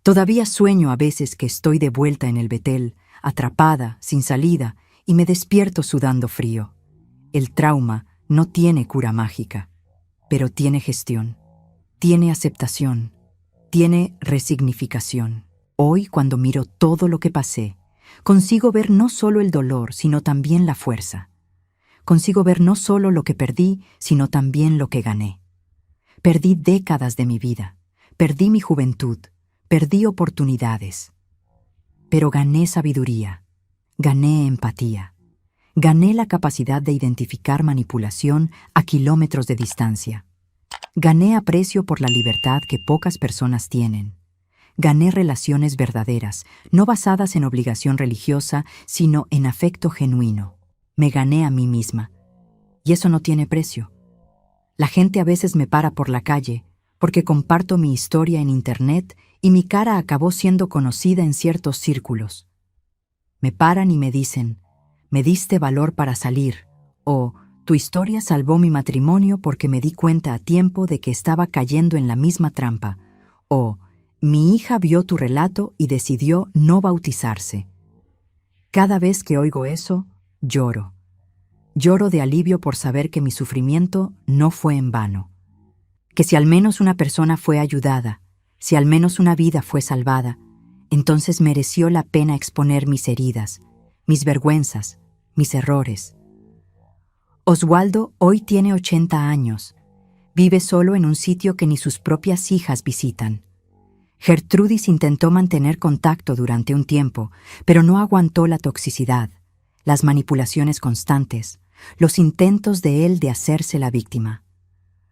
Todavía sueño a veces que estoy de vuelta en el Betel, atrapada, sin salida, y me despierto sudando frío. El trauma no tiene cura mágica, pero tiene gestión, tiene aceptación, tiene resignificación. Hoy, cuando miro todo lo que pasé, consigo ver no solo el dolor, sino también la fuerza. Consigo ver no solo lo que perdí, sino también lo que gané. Perdí décadas de mi vida, perdí mi juventud, perdí oportunidades. Pero gané sabiduría, gané empatía, gané la capacidad de identificar manipulación a kilómetros de distancia. Gané aprecio por la libertad que pocas personas tienen. Gané relaciones verdaderas, no basadas en obligación religiosa, sino en afecto genuino. Me gané a mí misma. Y eso no tiene precio. La gente a veces me para por la calle, porque comparto mi historia en Internet y mi cara acabó siendo conocida en ciertos círculos. Me paran y me dicen, «Me diste valor para salir», o «Tu historia salvó mi matrimonio porque me di cuenta a tiempo de que estaba cayendo en la misma trampa», o «Mi hija vio tu relato y decidió no bautizarse». Cada vez que oigo eso, lloro. Lloro de alivio por saber que mi sufrimiento no fue en vano. Que si al menos una persona fue ayudada, si al menos una vida fue salvada, entonces mereció la pena exponer mis heridas, mis vergüenzas, mis errores. Oswaldo hoy tiene 80 años. Vive solo en un sitio que ni sus propias hijas visitan. Gertrudis intentó mantener contacto durante un tiempo, pero no aguantó la toxicidad, las manipulaciones constantes, los intentos de él de hacerse la víctima.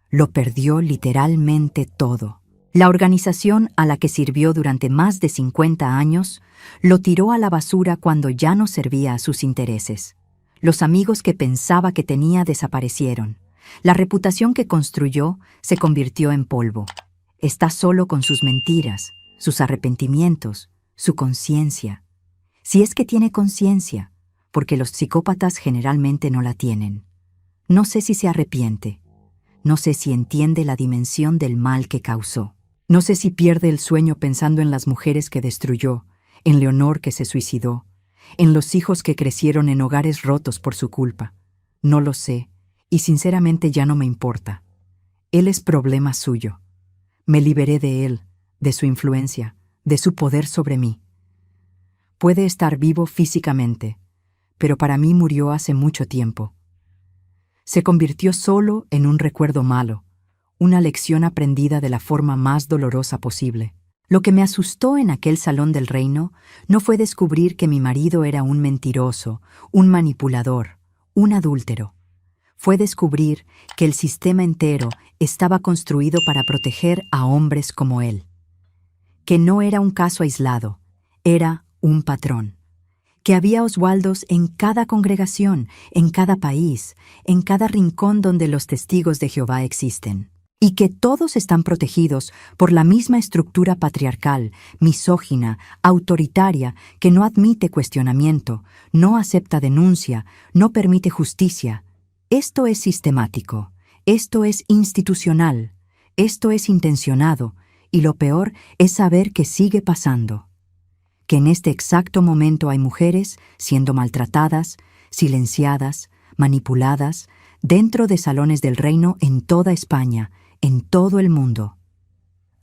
Lo perdió literalmente todo. La organización a la que sirvió durante más de 50 años lo tiró a la basura cuando ya no servía a sus intereses. Los amigos que pensaba que tenía desaparecieron. La reputación que construyó se convirtió en polvo. Está solo con sus mentiras, sus arrepentimientos, su conciencia. Si es que tiene conciencia, porque los psicópatas generalmente no la tienen. No sé si se arrepiente. No sé si entiende la dimensión del mal que causó. No sé si pierde el sueño pensando en las mujeres que destruyó, en Leonor que se suicidó, en los hijos que crecieron en hogares rotos por su culpa. No lo sé, y sinceramente ya no me importa. Él es problema suyo. Me liberé de él, de su influencia, de su poder sobre mí. Puede estar vivo físicamente, pero para mí murió hace mucho tiempo. Se convirtió solo en un recuerdo malo, una lección aprendida de la forma más dolorosa posible. Lo que me asustó en aquel salón del reino no fue descubrir que mi marido era un mentiroso, un manipulador, un adúltero. Fue descubrir que el sistema entero estaba construido para proteger a hombres como él. Que no era un caso aislado, era un patrón. Que había Oswaldos en cada congregación, en cada país, en cada rincón donde los testigos de Jehová existen. Y que todos están protegidos por la misma estructura patriarcal, misógina, autoritaria, que no admite cuestionamiento, no acepta denuncia, no permite justicia. Esto es sistemático, esto es institucional, esto es intencionado, y lo peor es saber que sigue pasando. Que en este exacto momento hay mujeres siendo maltratadas, silenciadas, manipuladas, dentro de salones del reino en toda España, en todo el mundo.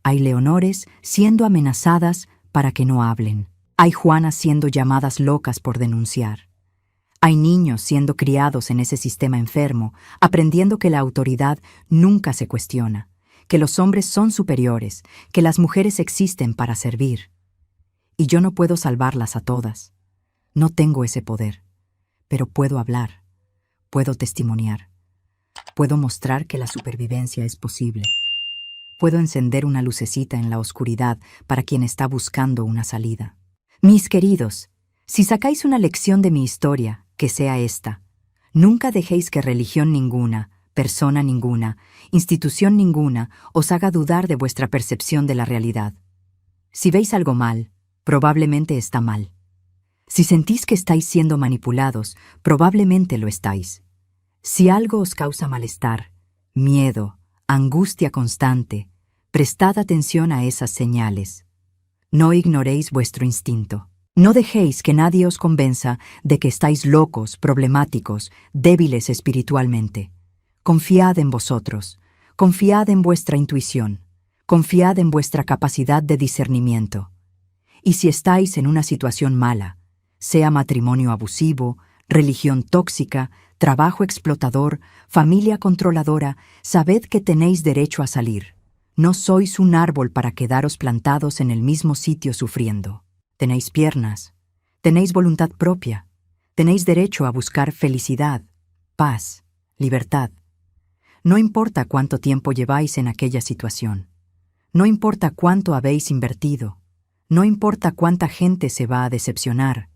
Hay Leonores siendo amenazadas para que no hablen. Hay Juanas siendo llamadas locas por denunciar. Hay niños siendo criados en ese sistema enfermo, aprendiendo que la autoridad nunca se cuestiona, que los hombres son superiores, que las mujeres existen para servir. Y yo no puedo salvarlas a todas. No tengo ese poder, pero puedo hablar, puedo testimoniar, puedo mostrar que la supervivencia es posible. Puedo encender una lucecita en la oscuridad para quien está buscando una salida. Mis queridos, si sacáis una lección de mi historia, que sea esta: nunca dejéis que religión ninguna, persona ninguna, institución ninguna os haga dudar de vuestra percepción de la realidad. Si veis algo mal, probablemente está mal. Si sentís que estáis siendo manipulados, probablemente lo estáis. Si algo os causa malestar, miedo, angustia constante, prestad atención a esas señales. No ignoréis vuestro instinto. No dejéis que nadie os convenza de que estáis locos, problemáticos, débiles espiritualmente. Confiad en vosotros, confiad en vuestra intuición, confiad en vuestra capacidad de discernimiento. Y si estáis en una situación mala, sea matrimonio abusivo, religión tóxica, trabajo explotador, familia controladora, sabed que tenéis derecho a salir. No sois un árbol para quedaros plantados en el mismo sitio sufriendo. Tenéis piernas, tenéis voluntad propia, tenéis derecho a buscar felicidad, paz, libertad. No importa cuánto tiempo lleváis en aquella situación, no importa cuánto habéis invertido, no importa cuánta gente se va a decepcionar,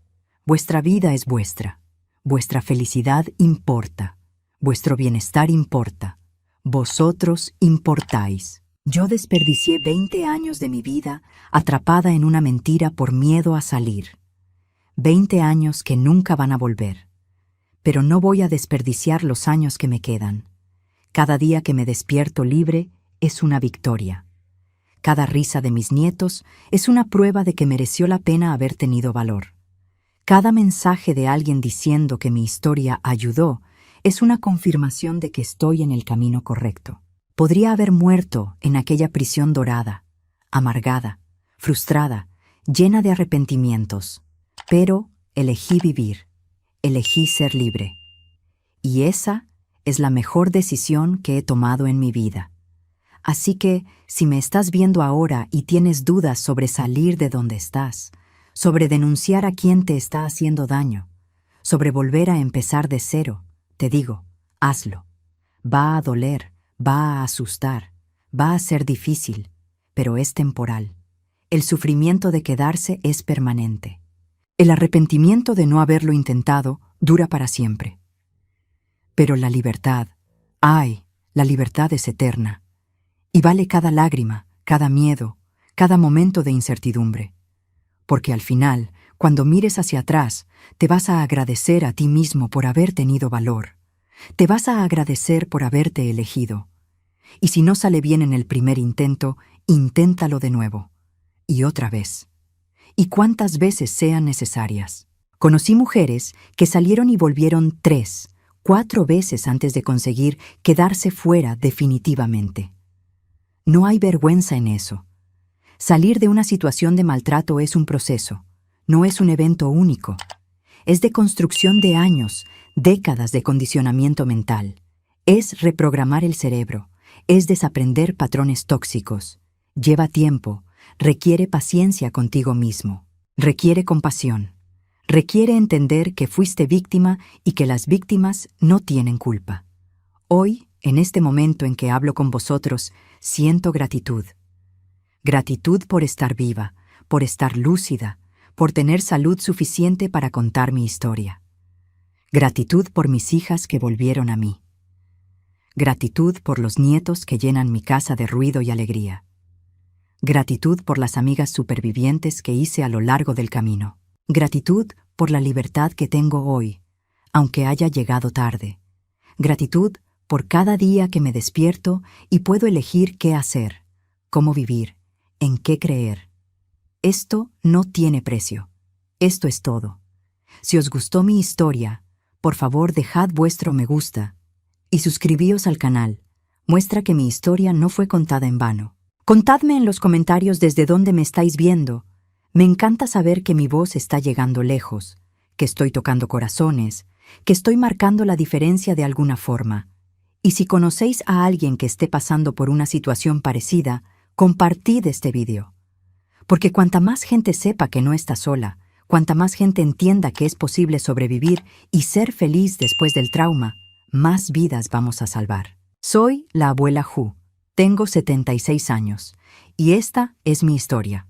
vuestra vida es vuestra, vuestra felicidad importa, vuestro bienestar importa, vosotros importáis. Yo desperdicié 20 años de mi vida atrapada en una mentira por miedo a salir. 20 años que nunca van a volver. Pero no voy a desperdiciar los años que me quedan. Cada día que me despierto libre es una victoria. Cada risa de mis nietos es una prueba de que mereció la pena haber tenido valor. Cada mensaje de alguien diciendo que mi historia ayudó es una confirmación de que estoy en el camino correcto. Podría haber muerto en aquella prisión dorada, amargada, frustrada, llena de arrepentimientos, pero elegí vivir, elegí ser libre. Y esa es la mejor decisión que he tomado en mi vida. Así que, si me estás viendo ahora y tienes dudas sobre salir de donde estás, sobre denunciar a quien te está haciendo daño, sobre volver a empezar de cero, te digo, hazlo. Va a doler, va a asustar, va a ser difícil, pero es temporal. El sufrimiento de quedarse es permanente. El arrepentimiento de no haberlo intentado dura para siempre. Pero la libertad, ¡ay!, la libertad es eterna. Y vale cada lágrima, cada miedo, cada momento de incertidumbre. Porque al final, cuando mires hacia atrás, te vas a agradecer a ti mismo por haber tenido valor. Te vas a agradecer por haberte elegido. Y si no sale bien en el primer intento, inténtalo de nuevo. Y otra vez. Y cuántas veces sean necesarias. Conocí mujeres que salieron y volvieron 3, 4 veces antes de conseguir quedarse fuera definitivamente. No hay vergüenza en eso. Salir de una situación de maltrato es un proceso, no es un evento único. Es de construcción de años, décadas de condicionamiento mental. Es reprogramar el cerebro, es desaprender patrones tóxicos. Lleva tiempo, requiere paciencia contigo mismo, requiere compasión, requiere entender que fuiste víctima y que las víctimas no tienen culpa. Hoy, en este momento en que hablo con vosotros, siento gratitud. Gratitud por estar viva, por estar lúcida, por tener salud suficiente para contar mi historia. Gratitud por mis hijas que volvieron a mí. Gratitud por los nietos que llenan mi casa de ruido y alegría. Gratitud por las amigas supervivientes que hice a lo largo del camino. Gratitud por la libertad que tengo hoy, aunque haya llegado tarde. Gratitud por cada día que me despierto y puedo elegir qué hacer, cómo vivir, en qué creer. Esto no tiene precio. Esto es todo. Si os gustó mi historia, por favor dejad vuestro me gusta y suscribíos al canal. Muestra que mi historia no fue contada en vano. Contadme en los comentarios desde dónde me estáis viendo. Me encanta saber que mi voz está llegando lejos, que estoy tocando corazones, que estoy marcando la diferencia de alguna forma. Y si conocéis a alguien que esté pasando por una situación parecida, compartid este vídeo. Porque cuanta más gente sepa que no está sola, cuanta más gente entienda que es posible sobrevivir y ser feliz después del trauma, más vidas vamos a salvar. Soy la abuela Hu. Tengo 76 años. Y esta es mi historia.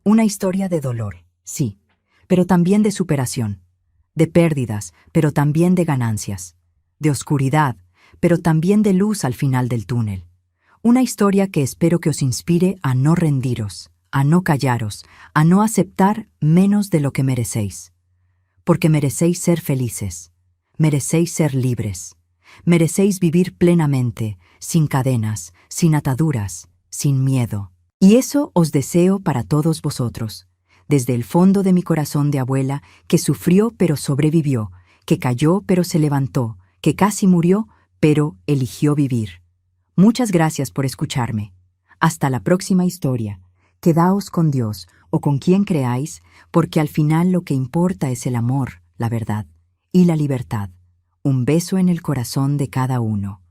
Una historia de dolor, sí, pero también de superación. De pérdidas, pero también de ganancias. De oscuridad, pero también de luz al final del túnel. Una historia que espero que os inspire a no rendiros, a no callaros, a no aceptar menos de lo que merecéis. Porque merecéis ser felices, merecéis ser libres, merecéis vivir plenamente, sin cadenas, sin ataduras, sin miedo. Y eso os deseo para todos vosotros, desde el fondo de mi corazón de abuela que sufrió pero sobrevivió, que cayó pero se levantó, que casi murió pero eligió vivir. Muchas gracias por escucharme. Hasta la próxima historia. Quedaos con Dios o con quien creáis, porque al final lo que importa es el amor, la verdad y la libertad. Un beso en el corazón de cada uno.